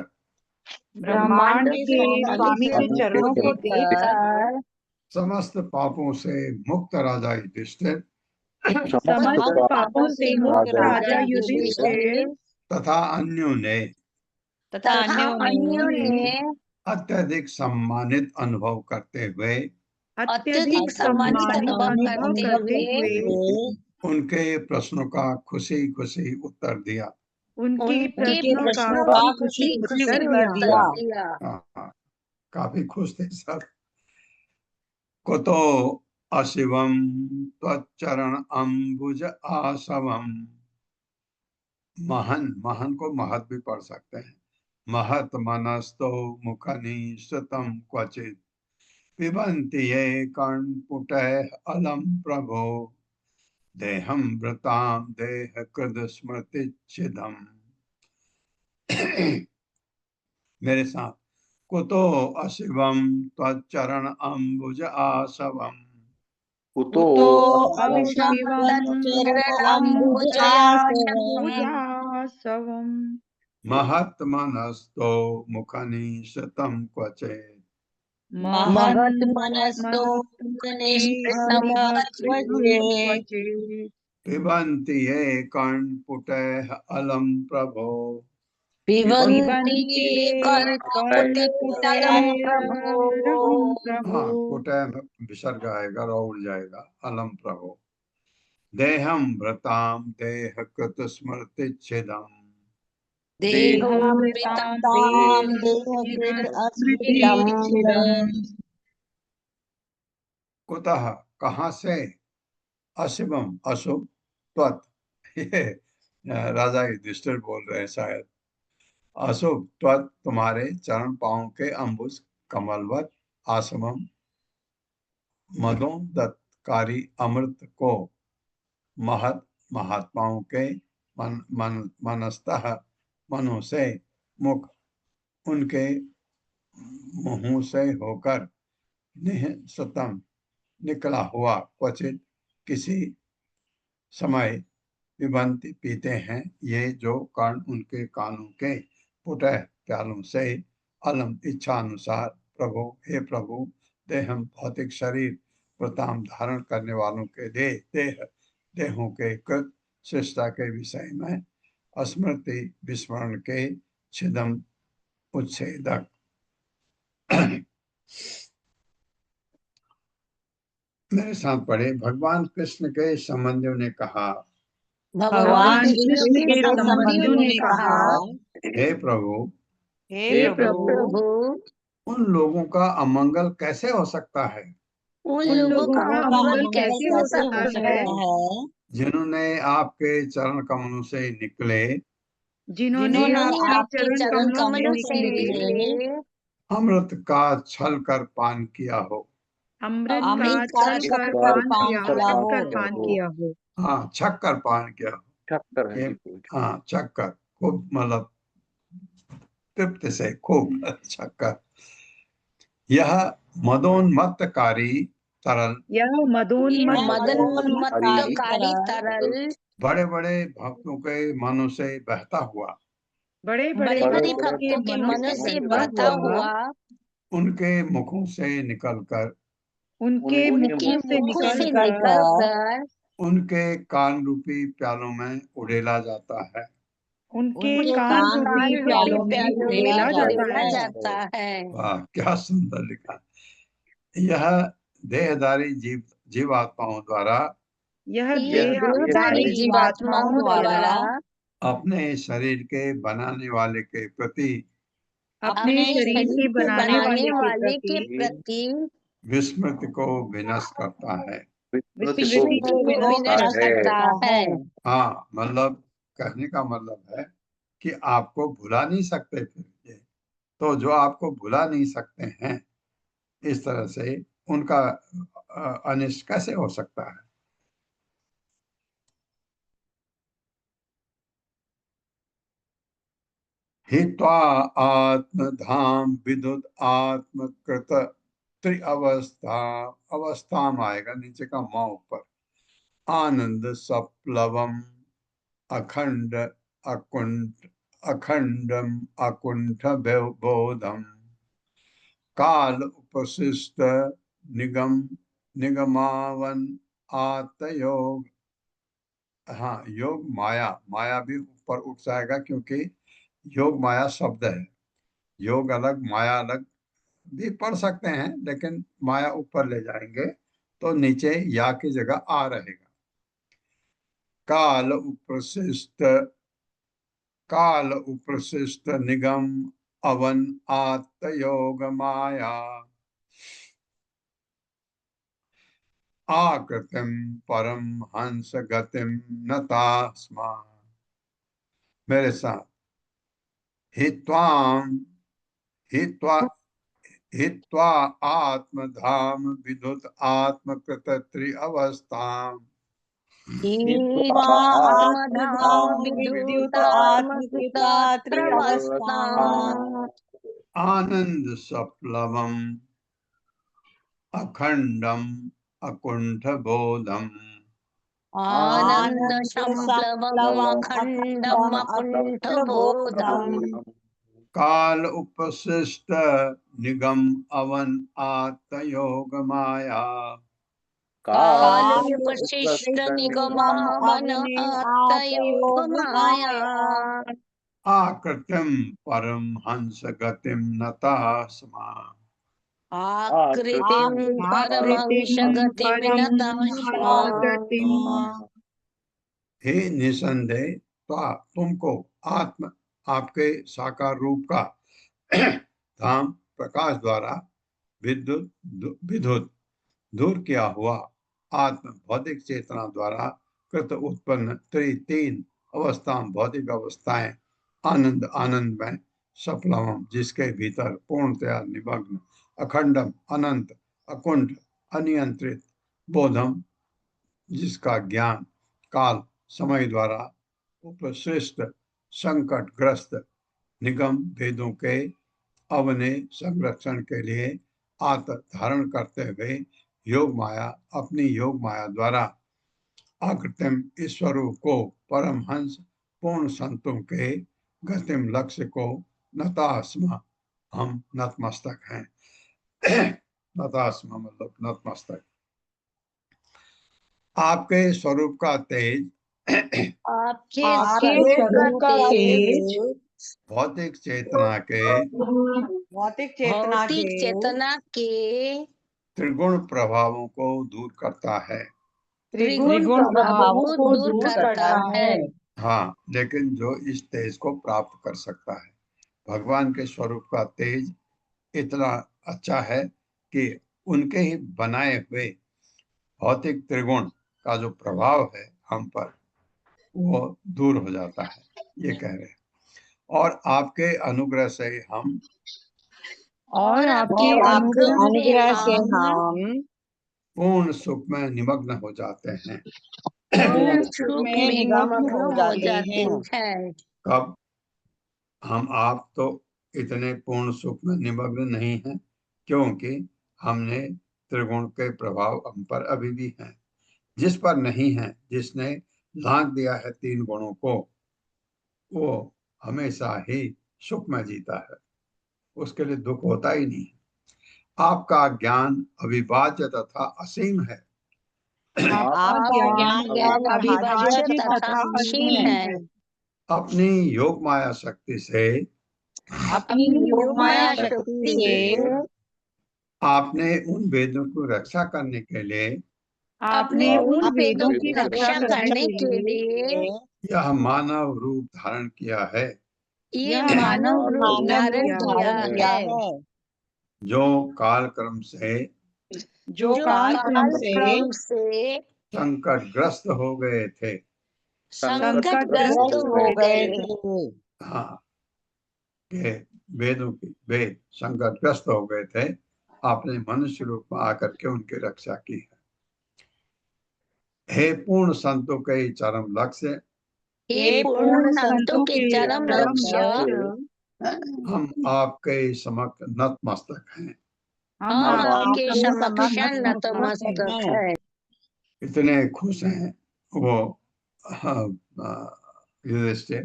ब्रह्मांड के स्वामी के चरणों को देखकर समस्त पापों से मुक्त राजा युधिष्ठिर समस्त पापों से मुक्त राजा युधिष्ठिर तथा अन्यों ने अत्यधिक सम्मानित अनुभव करते हुए अत्यधिक सम्मानित अनुभव करते हुए उनके प्रश्नों का खुशी खुशी उत्तर दिया। उनके प्रश्नों का खुशी उत्तर दिया। काफी खुश थे सब। कुतो अशिवम त्वच्चरण अंबुज आसवम। महन, महन को महत भी पढ़ सकते हैं। महत मनस्तो मुखनि सुतम क्वचित पिबन्ति ये कर्णपुटैः अलम प्रभो देहं व्रताम देह कृद स्मृति छिदम। मेरे साथ कुतो अशिवम त्वच्चरण अंबुज आसवम। कुतो अशिवम महत मनस्तो मुखनि शतम क्वचित् महत् मनस्तो पिबन्ति ये कर्णपुटैः अलम प्रभो पिबन्ति पुटैः में विसर्ग आएगा, उड़ जाएगा, अलम प्रभो। देहम व्रताम देह कृत स्मृति छिदम। कुतः कहाँ से, अशिवम अशुभ, त्वत् ये राजा युधिष्ठिर बोल रहे हैं शायद, अशुभ त्वत् तुम्हारे चरण पांव के अंबुज कमलवत आसमम मदोदत्तकारी अमृत को महत महात्माओं के मनस्तः मनों से मुख उनके मुंह से होकर निःसतम निकला हुआ क्वचित किसी समय पिबन्ति पीते हैं ये जो कर्ण उनके कानों के पुटह प्यालों से अलम इच्छा अनुसार प्रभु हे प्रभु देहम भौतिक शरीर प्रताम धारण करने वालों के देहों के कृत शिष्टा के विषय में स्मृति विस्मरण के छिदम उच्छेदक। मेरे साथ पढ़े, भगवान कृष्ण के संबंधियों ने कहा, भगवान कृष्ण के संबंधियों ने कहा, हे प्रभु उन लोगों का अमंगल कैसे हो सकता है उन लोगों का अमंगल कैसे हो सकता है जिन्होंने आपके चरण कमलों से निकले जिन्होंने आपके चरण कमलों के लिए अमृत का छल कर पान किया हो। अमृत अमृत का का छल कर छक्कर पान किया हो। हाँ, छक्कर पान किया हो। चक्कर है ये जी पूछ। हाँ, छक्कर खूब, मतलब तृप्ति से खूब छक्कर। यह मदोन्मत्तकारी तरल यह मदनोन्मत्तकारी तरल बड़े बड़े भक्तों के मनों से बहता हुआ, बड़े बड़े बड़े बड़े भक्तों के भक्तों के मनों मनों से से बहता बहता हुआ उनके मुखों से निकलकर उनके उनके मुखों से मुखों से निकलकर निकलकर उनके कान रूपी प्यालों में उड़ेला जाता है। उनके उनके कान कान रूपी रूपी प्यालों में प्यालों उड़ेला में जाता उड़ेला है। जाता है। वाह, क्या सुंदर लिखा। यह देहधारी जीवात्माओं द्वारा यह ये देहधारी देहधारी जीवात्माओं जीवात्माओं द्वारा द्वारा अपने शरीर के बनाने वाले के प्रति अपने अपने शरीर शरीर के के बनाने बनाने वाले के वाले के प्रति प्रति विस्मृति को विनष्ट करता है। विस्मृति को विनष्ट करता है। हाँ, मतलब कहने का मतलब है कि आपको भुला नहीं सकते फिर ये, तो जो आपको भुला नहीं सकते हैं, इस तरह से उनका अनिष्ट कैसे हो सकता है। हित्वा आत्मधाम विदुत आत्मकृत त्रिअवस्था, अवस्थाम आएगा नीचे का माँ ऊपर, आनंद सप्लवम अखंड अकुंठ अखंडम अकुंठ बोधम काल उपशिष्ट निगमावन आतयोग। हाँ, योग माया, माया भी ऊपर उठ जाएगा क्योंकि योग माया शब्द है। योग अलग माया अलग भी पढ़ सकते हैं, लेकिन माया ऊपर ले जाएंगे तो नीचे या की जगह आ रहेगा। काल उप्रशिष्ट निगम अवन आत्मयोग माया आकृतिम परम हंस गतिम नतास्मा। मेरे साथ, हित्वाम हित्वा हित्वा आत्मधाम विदुत आत्मकृत त्रिअवस्थाम हित्वा आत्मधाम विद्युत आत्मकृत प्रवस्था आनंद सप्लवम अखंडम अकुंठ बोधम आनंद संप्लवम अखंडम अकुंठ बोधम काल उपशिष्ट निगम अवन आत्मयोग माया काल उपशिष्ट निगमावन आत्मयोग माया आकृतिम परम हंस गतिम नता स्मा। आकृतिम परमंश गतिमिनता हे निसंदेह, तुमको आत्म आपके साकार रूप का धाम प्रकाश द्वारा विद्युत दूर किया हुआ आत्म भौतिक चेतना द्वारा कृत उत्पन्न तीन अवस्था भौतिक अवस्थाएं आनंद आनंद में सप्लवम जिसके भीतर पूर्णतया निमग्न अखंडम अनंत अकुंठ अनियंत्रित बोधम जिसका ज्ञान काल समय द्वारा उपश्रेष्ठ संकटग्रस्त निगम भेदों के अवने संरक्षण के लिए आत धारण करते हुए योग माया अपनी योग माया द्वारा अकृत्रिम ईश्वरों को परमहंस पूर्ण संतों के गतिम लक्ष्य को नतास्म हम नतमस्तक हैं। नतास्म मतलब नतमस्तक। आपके स्वरूप का तेज आपके स्वरूप का तेज भौतिक चेतना के भौतिक चेतना के त्रिगुण प्रभावों को दूर करता है। त्रिगुण प्रभावों को दूर करता है। हाँ, लेकिन जो इस तेज को प्राप्त कर सकता है, भगवान के स्वरूप का तेज इतना अच्छा है कि उनके ही बनाए हुए भौतिक त्रिगुण का जो प्रभाव है हम पर वो दूर हो जाता है, ये कह रहे हैं। और आपके अनुग्रह से हम और आपके और आपके अनुग्रह अनुग्रह से हम हम पूर्ण सुख में निमग्न हो जाते हैं। पूर्ण पूर्ण सुख सुख में में निमग्न निमग्न हो हो जाते जाते हैं। हैं। कब? हम आप तो इतने पूर्ण सुख में निमग्न नहीं हैं, क्योंकि हमने त्रिगुण के प्रभाव हम पर अभी भी हैं। जिस पर नहीं है, जिसने लांघ दिया है तीन गुणों को, वो हमेशा ही सुख में जीता है, उसके लिए दुख होता ही नहीं। आपका ज्ञान अविभाज्य तथा असीम है। आपका आपका ज्ञान ज्ञान अविभाज्य अविभाज्य तथा तथा असीम असीम है। है। अपनी योग माया शक्ति से अपनी अपनी योग योग माया माया शक्ति शक्ति से से आपने उन वेदों की रक्षा करने के लिए आपने उन अपने वेदों की वेदों रक्षा करने के लिए यह मानव रूप धारण किया है। यह मानव रूप मानव धारण रूप किया धारण किया है, है, जो कालक्रम से जो जो कालक्रम कालक्रम से से संकटग्रस्त हो गए थे। संकटग्रस्त ग्रस्त हो हो गए गए थे। थे। हाँ, के वेदों की वेद संकटग्रस्त हो गए थे, आपने मनुष्य रूप में आकर के उनकी रक्षा की है। हे पूर्ण संतों के चरम लक्ष्य, हे पूर्ण संतों के चरम चरम लक्ष्य, हम आपके समक्ष नतमस्तक हैं। हम हम आपके आपके समक्ष समक्ष नतमस्तक नतमस्तक है। हैं। इतने खुश हैं वो युधिष्ठिर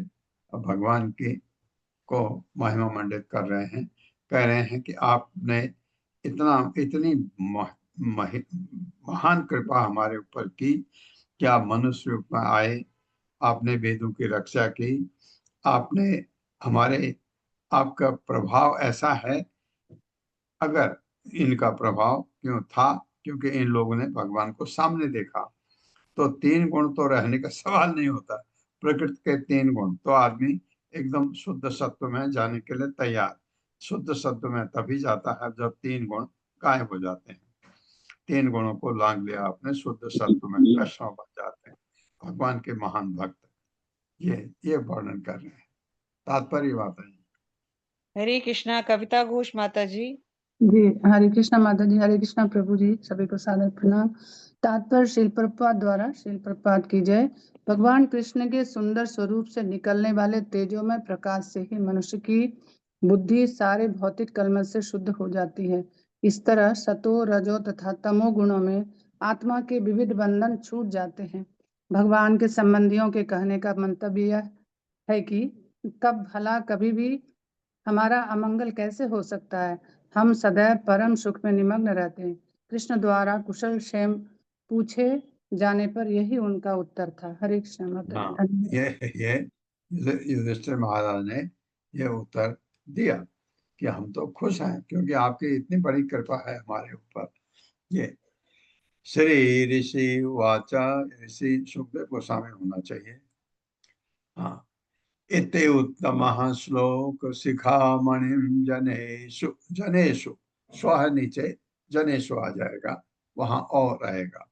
भगवान की को महिमा मंडित कर रहे हैं, कह रहे हैं कि आपने इतनी महान कृपा हमारे ऊपर की, क्या मनुष्य रूप में आए, आपने वेदों की रक्षा की, आपने हमारे आपका प्रभाव ऐसा है। अगर इनका प्रभाव क्यों था? क्योंकि इन लोगों ने भगवान को सामने देखा। तो तीन गुण तो रहने का सवाल नहीं होता। प्रकृति के तीन गुण तो आदमी एकदम शुद्ध सत्व में जाने के लिए तैयार। शुद्ध सत्व में तभी जाता है जब तीन गुण गायब हो जाते हैं। तीन गुणों को लांघ लिया आपने, शुद्ध सत्व में वैष्णव बन जाते हैं, भगवान के महान भक्त। ये वर्णन कर रहे हैं। तात्पर्य बात है। हरे कृष्णा। कविता घोष माता जी। जी, हरे कृष्णा माता जी, हरे कृष्णा प्रभु जी, सभी को सादर प्रणाम। तात्पर्य श्रील प्रभुपाद द्वारा, श्रील प्रभुपाद की जय। भगवान कृष्ण के सुंदर स्वरूप से निकलने वाले तेजोमय प्रकाश से ही मनुष्य की बुद्धि सारे भौतिक कलमश से शुद्ध हो जाती है। इस तरह सतो, रजो तथा तमो गुणों में आत्मा के विविध बंधन छूट जाते हैं। भगवान के संबंधियों के कहने का मंतव्य यह है कि कब भला कभी भी हमारा अमंगल कैसे हो सकता है। हम सदैव परम सुख में निमग्न रहते हैं। कृष्ण द्वारा कुशल क्षेम पूछे जाने पर यही उनका उत्तर था। हरे कृष्ण माता हाँ, जी। ये युधिष्ठिर महाराज ने ये उत्तर दिया कि हम तो खुश हैं, क्योंकि आपकी इतनी बड़ी कृपा है हमारे ऊपर। ये श्री ऋषि वाचा, ऋषि सुखदेव गोस्वामी होना चाहिए। हाँ, इति उत्तमः श्लोक शिखामणिं जनेषु, जनेषु स्व नीचे जनेषु आ जाएगा, वहां और रहेगा।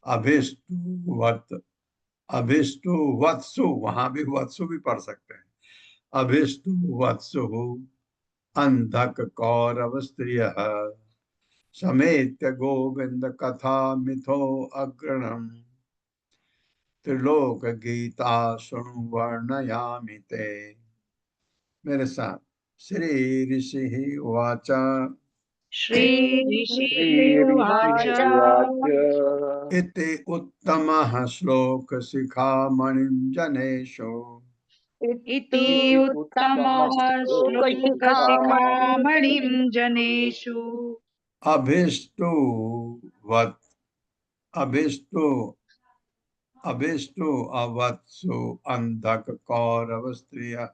अभिष्टुवत, अभिष्टु वत्सु, वहां भी वत्सु भी पढ़ सकते हैं। अभिष्टु वत्सु अंधक कौरव स्त्रियः समेत्य गोविंद कथा मिथो अग्रणम् त्रिलोक गीता शृणु वर्णयामि ते। मेरे साथ श्री ऋषि उवाच, श्री ऋषि उवाच, इति उत्तमः श्लोक शिखामणिं जनेषु इति उत्तमः श्लोक शिखामणिं जनेषु अभिष्टुवत्, अभिष्टु अभिष्टु अवत्सु अंधक कौरव स्त्रियः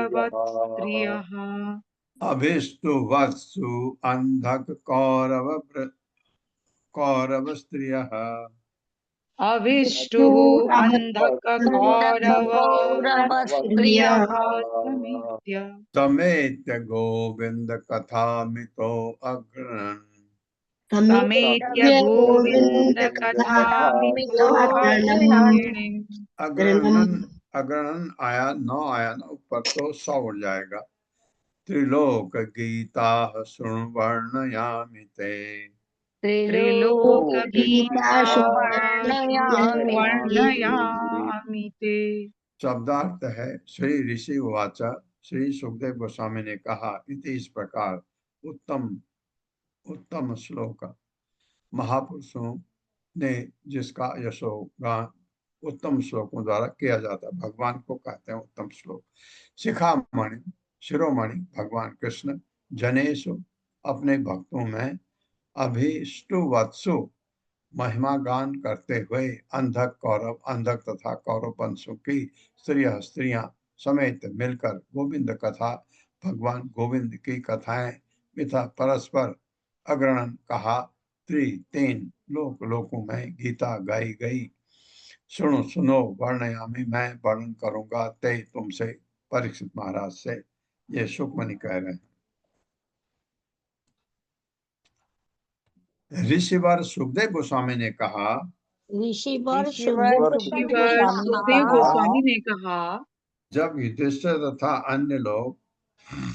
अंधकौरवस्त्रियः अभिष्टुवत्सु अंधक कौरव स्त्रियः अभिष्टुः अंधकौरवस्त्रियः समेत्य समेत्य गोविंद कथा मितो अग्रणन् समेत्य गोविंद कथामृतोपकर्णे। अग्रणन अग्रणन आया 9 आया ना ऊपर तो 100 उड़ जाएगा। त्रिलोक गीता शृणु वर्णयामि ते। त्रिलोक गीता वर्णयामि वर्णयामि ते। शब्दार्थ है श्री ऋषि उवाच, श्री सुखदेव गोस्वामी ने कहा, इति इस प्रकार, उत्तम उत्तम श्लोक, महापुरुषों ने जिसका यशोगान उत्तम श्लोकों द्वारा किया जाता है, भगवान को कहते हैं उत्तम श्लोक। शिखामणि शिरोमणि भगवान कृष्ण जनेशु अपने भक्तों में अभिष्टुवत्सु महिमा गान करते हुए अंधक तथा कौरव वंशों की स्त्रियां समेत मिलकर गोविंद कथा भगवान गोविंद की कथाएं मिथा परस्पर अग्रणन कहा। 3 लोकों में गीता गाई गई। सुनो वर्णयामि मैं वर्णन करूंगा ते तुमसे, परीक्षित महाराज से। ये सुखमणि कह रहे हैं। ऋषिवर सुखदेव गोस्वामी ने कहा, ऋषिवर सुखदेव गोस्वामी ने कहा, जब युधिष्ठिर तथा अन्य लोग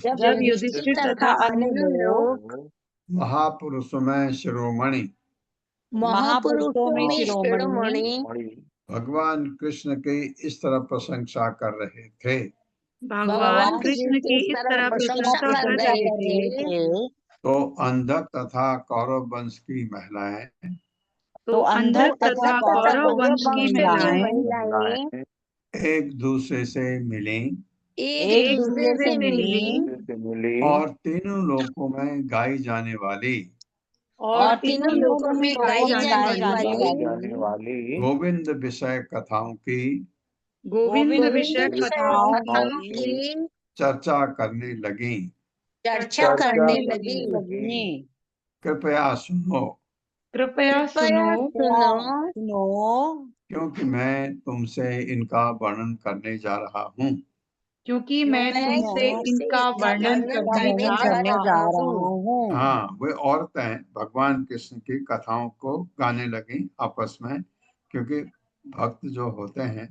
जब युधिष्ठिर तथा अन्य लोग महापुरुषों में शिरोमणि भगवान कृष्ण की इस तरह प्रशंसा कर रहे थे, भगवान कृष्ण की इस तरह प्रशंसा कर रहे थे, तो अंधक तथा कौरव वंश की महिलाएं एक दूसरे से मिली और तीनों लोकों में गाई जाने वाली गोविंद विषय कथाओं की चर्चा करने लगी। कृपया सुनो क्योंकि मैं तुमसे इनका वर्णन करने जा रहा हूँ। हाँ, वे औरतें भगवान कृष्ण की कथाओं को गाने लगी आपस में, क्योंकि भक्त जो होते हैं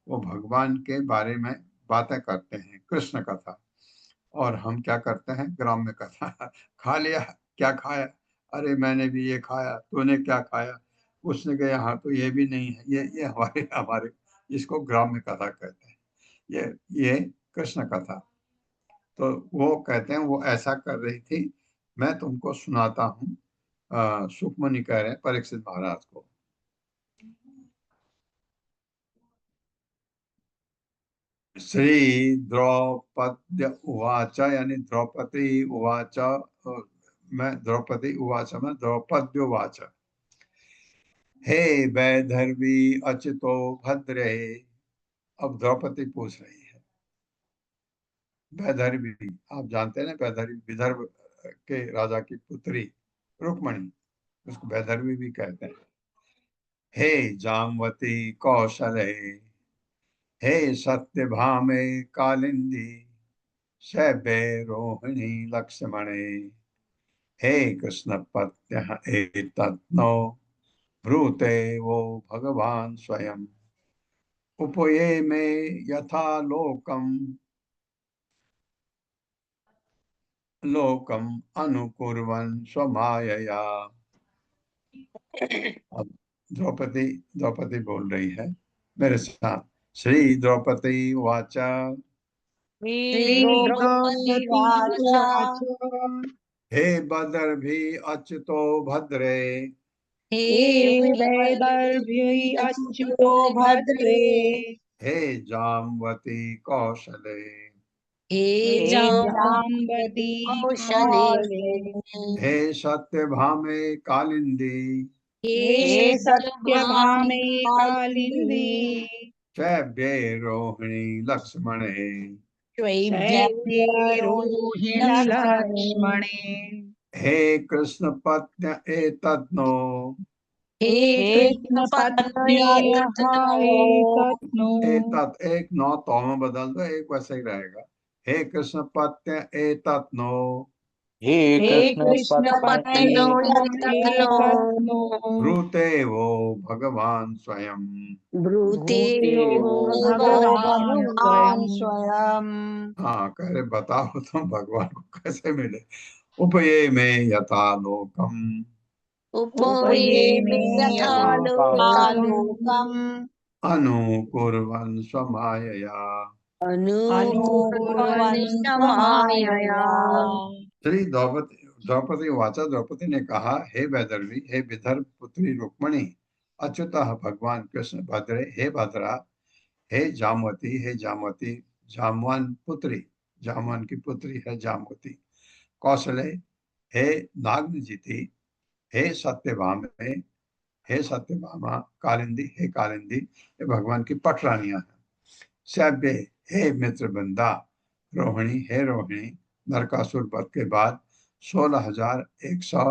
वो भगवान के बारे में बातें करते हैं, कृष्ण कथा। और हम क्या करते हैं, ग्राम्य कथा। खा लिया, क्या खाया, अरे मैंने भी ये खाया, तूने क्या खाया, उसने कहा यहाँ तो ये भी नहीं है। ये हमारे इसको ग्राम्य कथा कहते हैं। ये कृष्ण कथा। तो वो कहते हैं वो ऐसा कर रही थी, मैं तुमको सुनाता हूँ। सुखमणि कह रहे हैं परीक्षित महाराज को। श्री द्रौपद्य उवाच, यानी द्रौपदी उवाच, मैं द्रौपदी उवाच में द्रौपद्य उवाच, हे वैधर्वी अचितो भद्रे। अब द्रौपदी पूछ रही है। वैधर्वी आप जानते हैं ना, वैधर्वी विदर्भ के राजा की पुत्री रुक्मणी, उसको वैधर्वी भी कहते हैं। हे जामवती कौशले, हे सत्यभामे कालिंदी, शैबे रोहिणी लक्ष्मणे, हे कृष्ण पत्य एतत्नो ब्रूते वो भगवान स्वयं, उपये में यथा लोकम अनुकुर्वन् स्वमायया। अब द्रौपदी बोल रही है मेरे साथ। श्री द्रौपदी वाचा, हे बदर्भी अच्युतो भद्रे, अच्युतो भद्रे, हे जामवती कौशले, जाम्बती कौशले, हे सत्यभामे कालिंदी, सत्यभामे कालिंदी, शैब्ये रोहिणी लक्ष्मणे, रोहिणी लक्ष्मणे, हे कृष्ण पत्न एतत्नो, एक नौ तो में बदल दो, एक वैसे ही रहेगा। हे कृष्ण पत्न एतत्नो हे कृष्ण कृष्ण पतये कथनो ब्रूते वो भगवान स्वयं। ब्रूते भूतेयो भगवान भगवान स्वयं। स्वयं हाँ, कह रहे बताओ तुम भगवान को कैसे मिले। उपये में यथा लोकम उपये में यथा यथा लोकम् लोकम अनुकुर्वन् स्वमायया। अनुकुर्वन् अनुकुर्वन् समायया। श्री द्रौपदी वाचा, द्रौपदी ने कहा, हे वैदर्भी, हे विदर्भ पुत्री रुक्मणी, अच्युतः भगवान कृष्ण भद्रे, हे भद्रा, हे जामवती, हे जामवती, जामवान पुत्री, जामवान की पुत्री है जामवती, कौशले, हे नागजीति, हे सत्यभामे, हे सत्यभामा, कालिंदी, हे कालिंदी, ये भगवान की पटरानियां हैं। सभ्य, हे मित्रबंदा, रोहिणी, हे रोहिणी, नरकासुर वध के बाद 16,100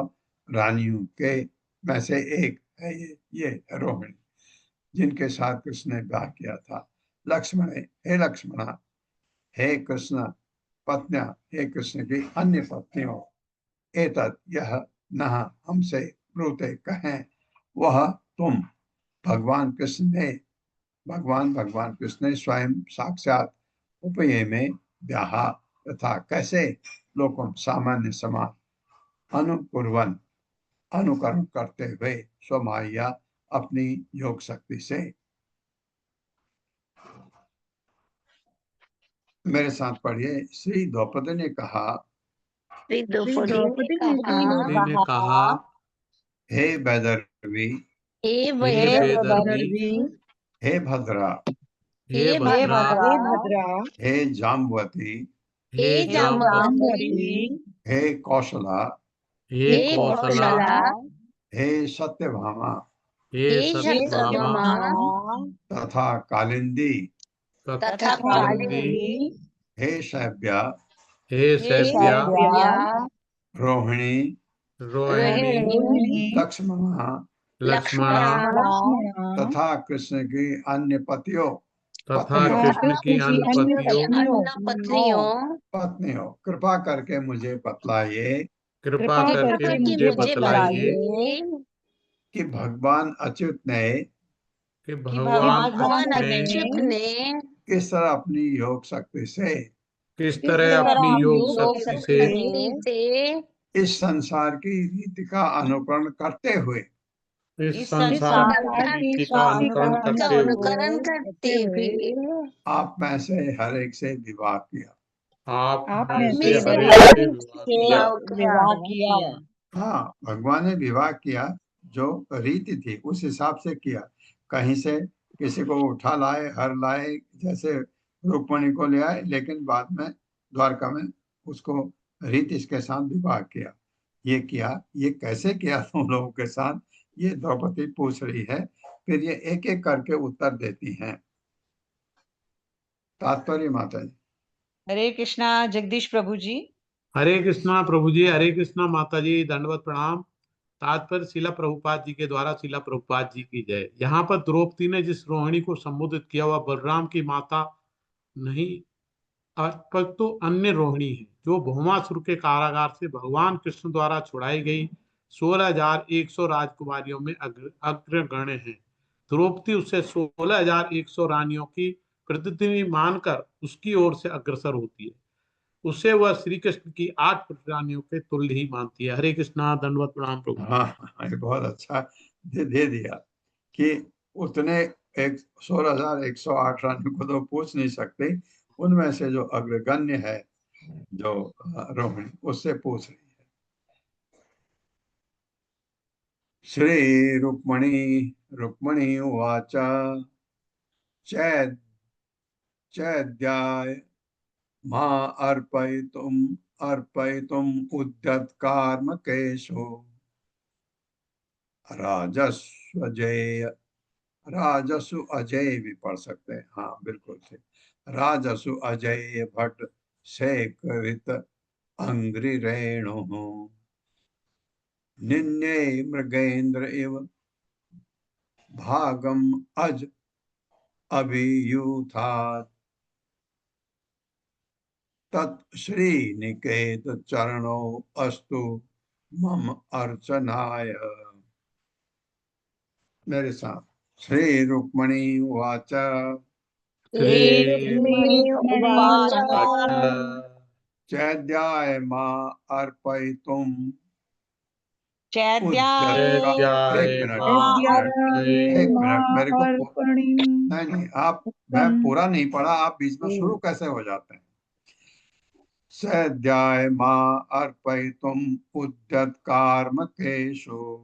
रानियों के में से एक है ये रोहिणी, जिनके साथ कृष्ण ने विवाह किया था। लक्ष्मण, हे लक्ष्मणा, हे कृष्ण पत्नियां, हे कृष्ण की अन्य पत्नियों, एतत् यह न हमसे ब्रूते कहें, वह तुम भगवान कृष्ण ने भगवान कृष्ण ने स्वयं साक्षात उपये में ब्याहा तथा कैसे लोगों सामान्य समान अनुकुर्वन अनुकरण करते हुए स्वमाया अपनी योग शक्ति से। मेरे साथ पढ़िए। श्री द्रौपदी ने कहा, श्री द्रौपदी ने कहा, हे वैदर्भी, हे हे वैदर्भी, हे भद्रा, हे हे भद्रा, भद्रा, हे जाम्बवती, हे हे जाम्बवती, हे कौशला, हे हे कौशला, कौशला, हे सत्यभामा हे हे सत्यभामा सत्यभामा तथा कालिंदी, तथा कालिंदी, हे शैब्या, हे हे सैव्या, सभ्या, रोहिणी, रोहिणी, रोहिणी, लक्ष्मणा लक्ष्मणा लक्ष्मणा तथा कृष्ण की अन्य पतियों तथा पत्नियों कृष्ण की अन्य पत्नियों, अन्य पत्नियों, पत्नियों कृपा करके मुझे बतलाइए कृपा करके कि मुझे मुझे बतलाइए बताइए कि भगवान अच्युत ने कि कि भगवान भगवान ने अच्युत ने किस तरह अपनी योग शक्ति से किस तरह अपनी योग शक्ति से से इस संसार की रीति का अनुकरण करते हुए इस संसार की रीति का अनुकरण का करते हुए अनुकरण करते हुए आप में से हर एक से विवाह किया। आप में में से से हर हर एक से एक विवाह से किया। विवाह किया। हाँ, भगवान ने विवाह किया, जो रीति थी उस हिसाब से किया। कहीं से किसी को उठा लाए, हर लाए, जैसे रुक्मणी को ले आए, लेकिन बाद में द्वारका में उसको रीति के साथ विवाह किया। ये कैसे किया तुम लोगों के साथ, ये द्रौपदी पूछ रही है। फिर ये एक एक करके उत्तर देती हैं। तात्पर्य माता जी। हरे कृष्णा जगदीश प्रभु जी। हरे कृष्णा प्रभु जी, हरे कृष्णा माता जी, दंडवत प्रणाम। तात्पर्य शिला प्रभुपाद जी के द्वारा शिला प्रभुपाद जी की जय। यहाँ पर द्रौपदी ने जिस रोहिणी को संबोधित किया वह बलराम की माता नहीं, परंतु अन्य रोहिणी है, जो भौमासुर के कारागार से भगवान कृष्ण द्वारा छुड़ाई गई 16,100 राजकुमारियों में अग्रगण्य है। द्रौपदी उससे 16,100 रानियों की प्रतिनिधि मानकर उसकी ओर से अग्रसर होती है। उसे वह श्री कृष्ण की 8 रानियों के तुल्य ही मानती है। हरे कृष्णा, दंडवत प्रणाम प्रभु। हाँ, ये बहुत अच्छा दे दिया कि उतने 16,108 रानियों को तो पूछ नहीं सकते, उनमें से जो अग्रगण्य है, जो रोहिणी, उससे पूछ रही है। श्री रुक्मणी उवाच चैद्याय मां अर्पयितुम् उद्यत कार्मकेशो राजसु अजय भी पढ़ सकते हैं। हाँ, बिल्कुल ठीक। राजसु अजय भट्ट शेखरित अंग्रि रेणु निन्ये मृगेन्द्र इव भागम अज अभियूथा। तत् श्री निकेत चरणो अस्तु मम अर्चनाय। मेरे साथ श्री रुक्मणी उवाच चैद्याय मा अर्पयितुम् उद्यता। एक मिनट मेरे को नहीं आप, मैं पूरा नहीं पढ़ा, आप बीच में शुरू कैसे हो जाते हैं। सद्याय मा अर्पयितुम् उद्यत कार्मकेषु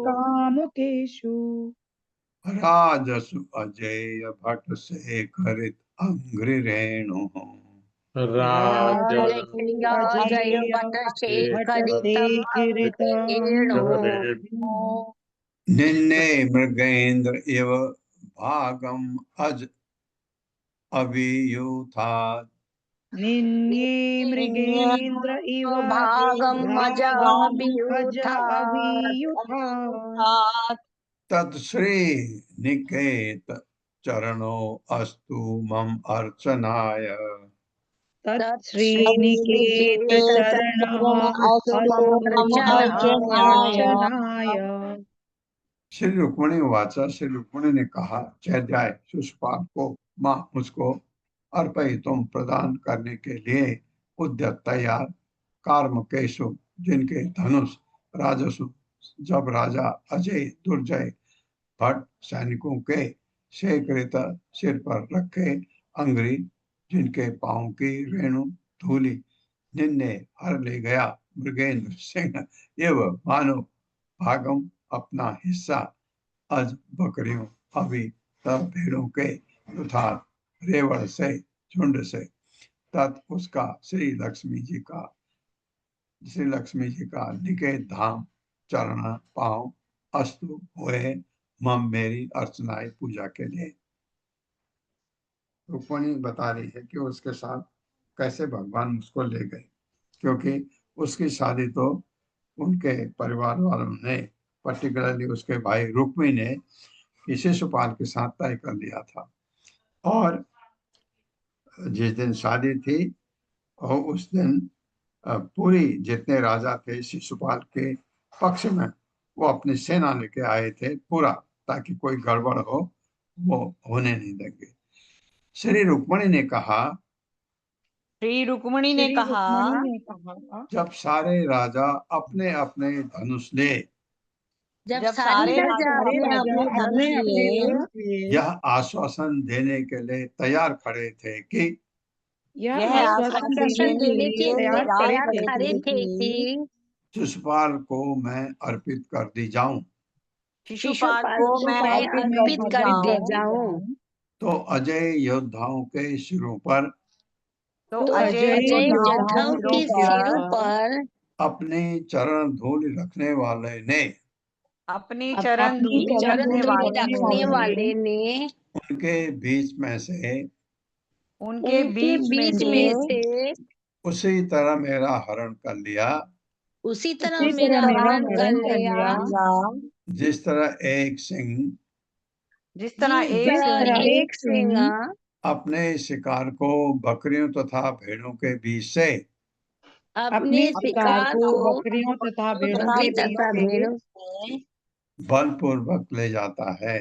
कामुकेषु राजसु अजेय भट्ट शेखरित अंघ्रिरेणु। निन्ने मृगेन्द्र इव भागम अज अभियूथा। निन्ये मृगेन्द्र इव भागम अज अभियुथात्। तत्श्री निकेत चरणो अस्तु मम अर्चनाय। तत्श्रीनिकेत चरणः अस्तु मम अर्चनाय। श्री रुक्मिणी वाचा, श्री रुक्मिणी ने कहा, चैद्याय शिशुपाल को मां मुझको अर्पयितुम प्रदान करने के लिए उद्यत तैयार कार्मकेशु जिनके धनुष राजसु जब राजा अजय दुर्जय भट्ट सैनिकों के शेखरित सिर पर रखे अंग्री जिनके पांव की रेणु धूलि निन्ने हर ले गया मृगेंद्र सिंह एवं मानो भागम अपना हिस्सा अज बकरियों अभी तब भेड़ों के तथा रेवड़ से झुंड से तत् उसका श्री लक्ष्मी जी का निकेत धाम चरण पांव अस्तु हुए मम मेरी अर्चनाएं पूजा के लिए। रुक्मिणी बता रही है कि उसके साथ कैसे भगवान उसको ले गए, क्योंकि उसकी शादी तो उनके परिवार वालों ने, पर्टिकुलरली उसके भाई रुक्मी ने शिशुपाल के साथ तय कर लिया था। और जिस दिन शादी थी और उस दिन पूरी जितने राजा थे शिशुपाल के पक्ष में वो अपनी सेना लेके आए थे पूरा, ताकि कोई गड़बड़ हो वो होने नहीं देंगे। श्री रुक्मिणी ने कहा, जब सारे राजा अपने अपने धनुष ले, जब सारे राजा अपने धनुष लिए यह आश्वासन देने के लिए तैयार खड़े थे कि यह आश्वासन देने के लिए तैयार खड़े थे कि शिशुपाल को मैं अर्पित कर दी जाऊं। शिशुपाल को मैं अर्पित कर दी जाऊं। तो अजय योद्धाओं के सिरों पर अपने चरण धूल रखने वाले ने उनके बीच में से उसी तरह मेरा हरण कर लिया, जिस तरह एक सिंह अपने शिकार को बकरियों तथा भेड़ों के बीच से बलपूर्वक ले जाता है।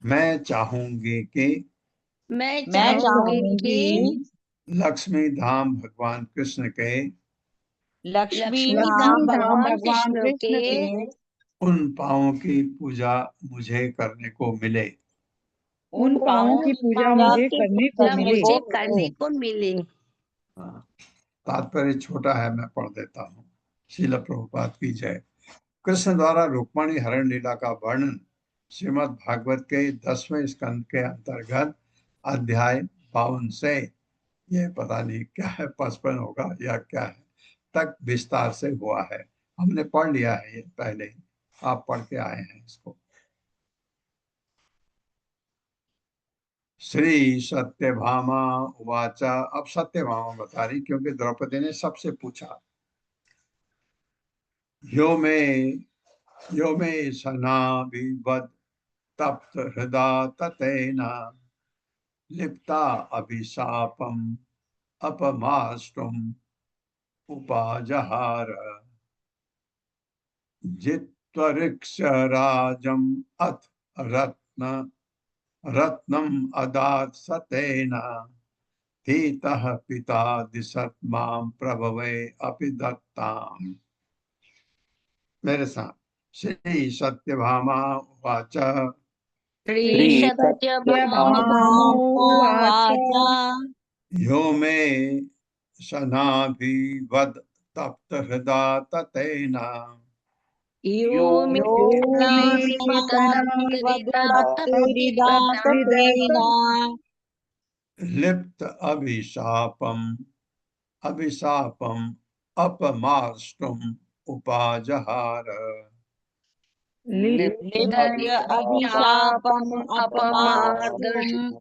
मैं चाहूंगी कि लक्ष्मी धाम भगवान कृष्ण के उन पांवों की पूजा मुझे करने को मिले। तात्पर्य छोटा है, मैं पढ़ देता हूँ। श्रील प्रभुपाद की जय। कृष्ण द्वारा रुक्मिणी हरण लीला का वर्णन श्रीमद् भागवत के 10वें स्कंद के अंतर्गत अध्याय 52 से, ये पता नहीं क्या है 55 होगा या क्या है, तक विस्तार से हुआ है। हमने पढ़ लिया है ये पहले ही, आप पढ़ के आए हैं इसको। श्री सत्यभामा उवाचा। अब सत्यभामा बता रही, क्योंकि द्रौपदी ने सबसे पूछा। यो मे यो मे सनाभिवद तप्त हृदा ततेन लिप्ता अभिशापम अपमाष्टुम उपाजहार जित्वरिक्षराजम अथ रत्नम अदात सतेन धीतः पिता दिशत मां प्रभवे अपि दत्ताम्। मेरे साथ श्री सत्यभामा उवाच श्री सत्यभामावाच यो मे सनाभिवद तप्त हृदा ततेन यो मे सनाभिवदत्तहृदाततेन लिप्त अभिशापम अपमाष्टुम उपाजहार लिप्य अभिशापम् अपमार्गम्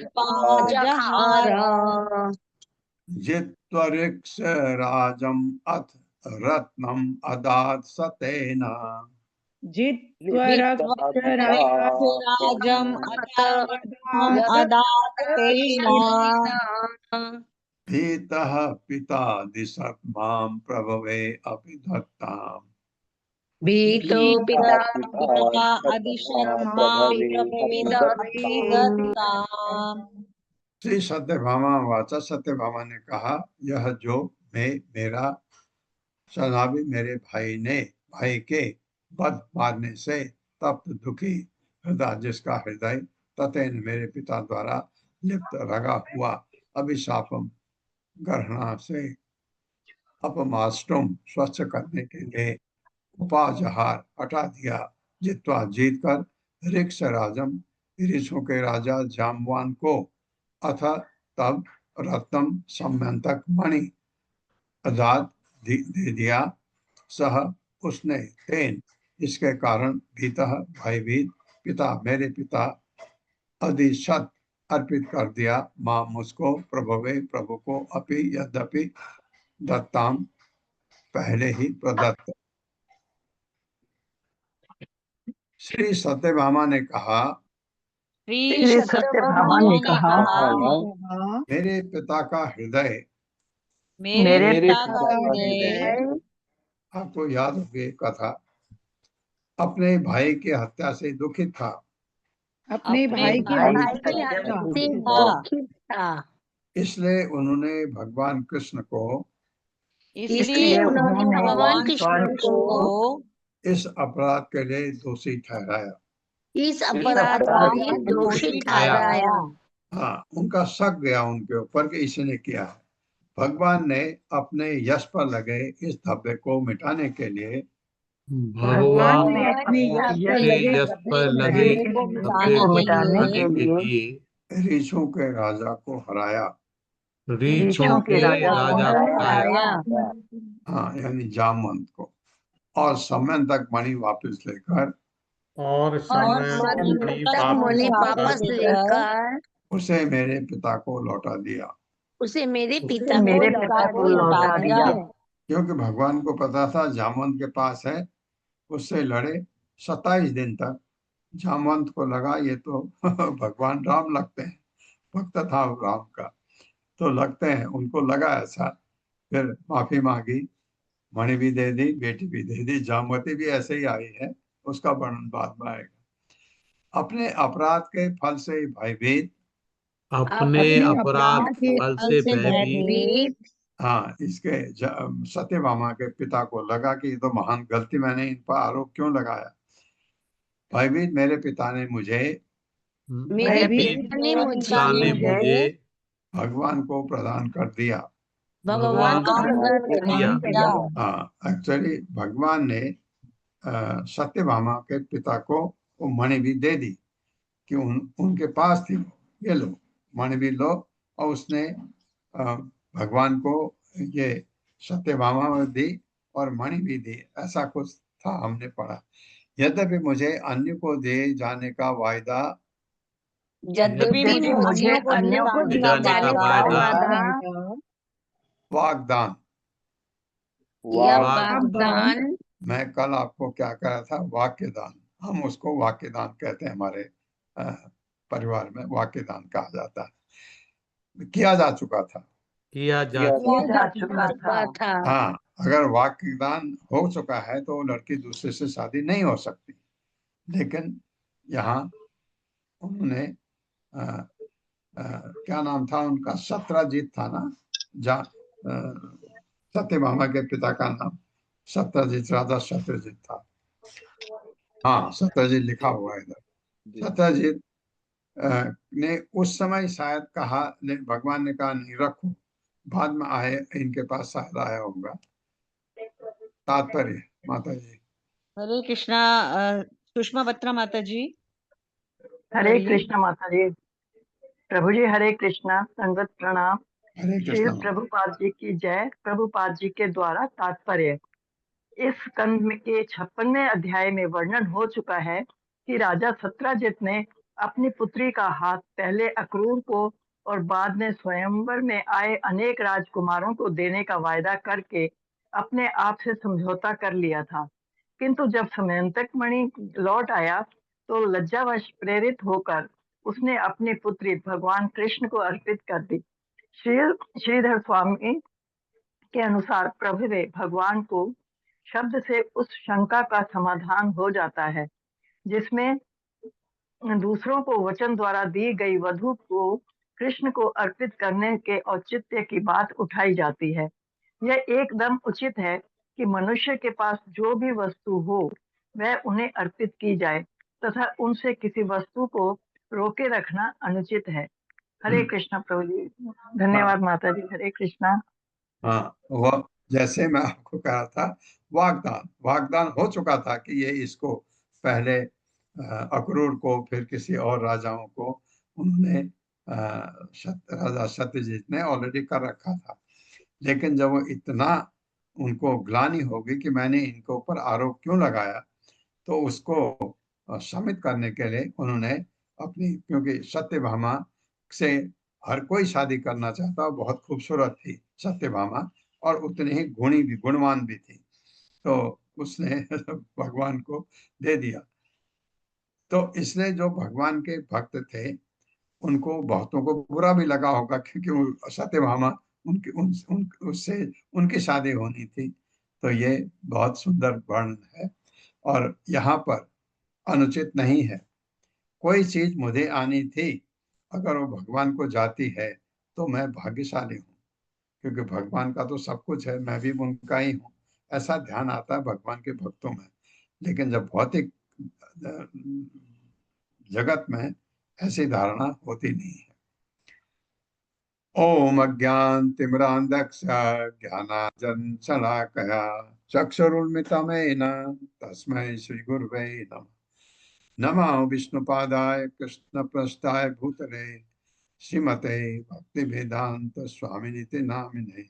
उपाजहार जित्वरिक्ष राजम अथ रत्नम अदात सतेन राजम् अदातेन भीतः पिता दिशत मां प्रभवे अपि दत्ताम्। भीतो पिता अदिशत् मां प्रभवे अपि दत्ताम्। श्री सत्यभामा वाचा, सत्यभामा ने कहा, यह जो मेरा सनाभी मेरे भाई के वध मारने से तप्त दुखी हृदय, जिसका हृदय ततेन मेरे पिता द्वारा लिप्त रगा हुआ अभिशापम ग्रहणा से अपमाष्टुम स्वच्छ करने के लिए उपाजहार हटा दिया, जित्वा जीतकर ऋक्ष राजम ऋषों के राजा जाम्बवान को अथ तब रत्नम सम्यंतक मणि अदात दे दिया, सह उसने तेन इसके कारण भीतः भयभीत पिता मेरे पिता अधिशत अर्पित कर दिया मां मुझको प्रभवे प्रभु को अपि यद्यपि दत्ताम पहले ही प्रदत्त। श्री सत्यभामा ने कहा, श्री सत्यभामा ने कहा, मेरे पिता का हृदय, मेरे पिता का हृदय, आपको याद होगी कथा, अपने भाई की हत्या से दुखित था। अपने भाई की हत्या दुखित था। इसलिए उन्होंने भगवान कृष्ण को इस अपराध के लिए दोषी ठहराया। हाँ, उनका शक गया उनके ऊपर कि इसने किया है। भगवान ने अपने यश पर लगे इस धब्बे को मिटाने के लिए भगवान ने अपने यश पर लगे धब्बे को मिटाने के लिए ऋषों के राजा को हराया। ऋषों के राजा को हराया, हाँ, यानी जामवंत को, और समयंतक मणि वापस लेकर वापस लेकर उसे मेरे पिता को लौटा दिया। उसे मेरे पिता को लौटा दिया। क्योंकि भगवान को पता था जामवंत के पास है, उससे लड़े 27 दिन तक। जामवंत को लगा ये तो भगवान राम लगते हैं, भक्त था राम का, तो लगते हैं, उनको लगा ऐसा। फिर माफी मांगी, मणि भी दे दी, बेटी भी दे दी। जामवती भी ऐसे ही आई है, उसका वर्णन बाद में आएगा। अपने अपराध के फल से भयभीत, अपने अपराध फल से भयभीत, हाँ, इसके सत्यभामा के पिता को लगा कि ये तो महान गलती, मैंने इन पर आरोप क्यों लगाया। भयभीत मेरे पिता ने मुझे भगवान को प्रदान कर दिया। हाँ, एक्चुअली भगवान ने सत्यभामा के पिता को वो मणि भी दे दी कि उनके पास थी, ये लो मणि भी लो। और उसने भगवान को ये सत्यभामा दी और मणि भी दी, ऐसा कुछ था, हमने पढ़ा। यद्यपि मुझे अन्य को दे जाने का वायदा, वागदान मैं कल आपको क्या कह रहा था, वाक्य दान, हम उसको वाक्य दान कहते हैं, हमारे परिवार में वाक्य दान कहा जाता है। किया जा चुका था। किया जा चुका था। हाँ, अगर वाक्य दान हो चुका है तो लड़की दूसरे से शादी नहीं हो सकती। लेकिन यहाँ उन्होंने क्या नाम था उनका, सत्यजीत था ना, सत्यभामा के पिता का नाम सत्यजीत, राजा सत्यजीत था। हाँ, सत्यजीत लिखा हुआ है इधर। सत्यजीत ने उस समय शायद कहा, भगवान ने कहा नहीं रखो, बाद में आए, इनके पास शायद आया होगा। तात्पर्य माता जी। हरे कृष्णा। सुषमा बत्रा माता जी। हरे कृष्णा माता जी। प्रभु जी हरे कृष्णा, संगत प्रणाम। हरे श्री कृष्णा। प्रभुपाद जी की जय। प्रभुपाद जी के द्वारा तात्पर्य। इस कंद के 56वें अध्याय में वर्णन हो चुका है कि राजा सत्यजीत ने अपनी पुत्री का हाथ पहले अक्रूर को और बाद में स्वयंवर में आए अनेक राजकुमारों को देने का वायदा करके अपने आप से समझौता कर लिया था, किंतु जब समयंतक मणि लौट आया तो लज्जावश प्रेरित होकर उसने अपनी पुत्री भगवान कृष्ण को अर्पित कर दी। श्रीधर स्वामी के अनुसार प्रभु भगवान को शब्द से उस शंका का समाधान हो जाता है जिसमें दूसरों को वचन द्वारा दी गई वधु को कृष्ण को अर्पित करने के औचित्य की बात उठाई जाती है। यह एकदम उचित है कि मनुष्य के पास जो भी वस्तु हो वह उन्हें अर्पित की जाए तथा उनसे किसी वस्तु को रोके रखना अनुचित है। हरे कृष्णा प्रभु जी। धन्यवाद माता जी। हरे कृष्णा। हाँ, वह जैसे मैं आपको कहा था, वागदान हो चुका था कि ये इसको पहले अक्रूर को, फिर किसी और राजाओं को उन्होंने राजा सत्यजीत ने ऑलरेडी कर रखा था। लेकिन जब वो इतना उनको ग्लानि होगी कि मैंने इनके ऊपर आरोप क्यों लगाया, तो उसको शमित करने के लिए उन्होंने अपनी, क्योंकि सत्यभामा से हर कोई शादी करना चाहता, बहुत खूबसूरत थी सत्यभामा और उतनी ही गुणवान भी थी, तो उसने भगवान को दे दिया। तो इसलिए जो भगवान के भक्त थे उनको, बहुतों को बुरा भी लगा होगा क्योंकि सत्यभामा उससे उनकी शादी होनी थी। तो ये बहुत सुंदर वर्णन है और यहाँ पर अनुचित नहीं है। कोई चीज मुझे आनी थी, अगर वो भगवान को जाती है तो मैं भाग्यशाली हूँ, क्योंकि भगवान का तो सब कुछ है, मैं भी उनका ही हूँ, ऐसा ध्यान आता है भगवान के भक्तों में। लेकिन जब भौतिक जगत में ऐसी धारणा होती नहीं है। ओम अज्ञानतिमिरान्धस्य ज्ञानाञ्जनशलाकया चक्षुरुन्मिलितं तस्मै श्रीगुरवे नमः। नमो विष्णुपादाय कृष्णप्रस्थाय भूतले श्रीमते भक्तिवेदांत स्वामिनिति नामिने।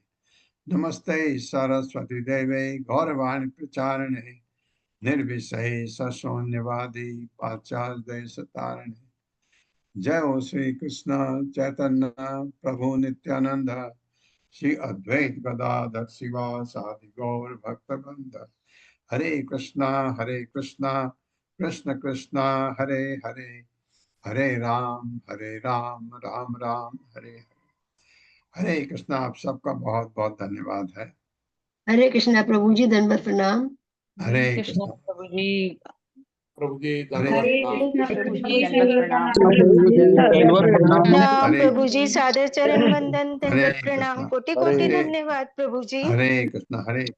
नमस्ते सरस्वती देवे गौरवाणी प्रचारिणे निर्विशेष शून्यवादी पाश्चात्य देशतारिणे। जय हो श्री कृष्ण चैतन्य प्रभु नित्यानंद श्री अद्वैत गदाधर शिवासादि गौर भक्तवृंद। हरे कृष्णा कृष्ण कृष्णा हरे हरे, हरे राम राम राम हरे हरे। हरे कृष्णा। आप सबका बहुत बहुत धन्यवाद है। हरे कृष्णा प्रभु जी, दंडवत प्रणाम। हरे कृष्णा कृष्णा। प्रभु जी। प्रभु जी हरे प्रणाम हरे प्रभु जी, सादर चरण वंदन, हरे दंडवत प्रणाम, कृष्णा। कोटि कोटि हरे धन्यवाद प्रभु जी। हरे कृष्णा। हरे कृष्णा।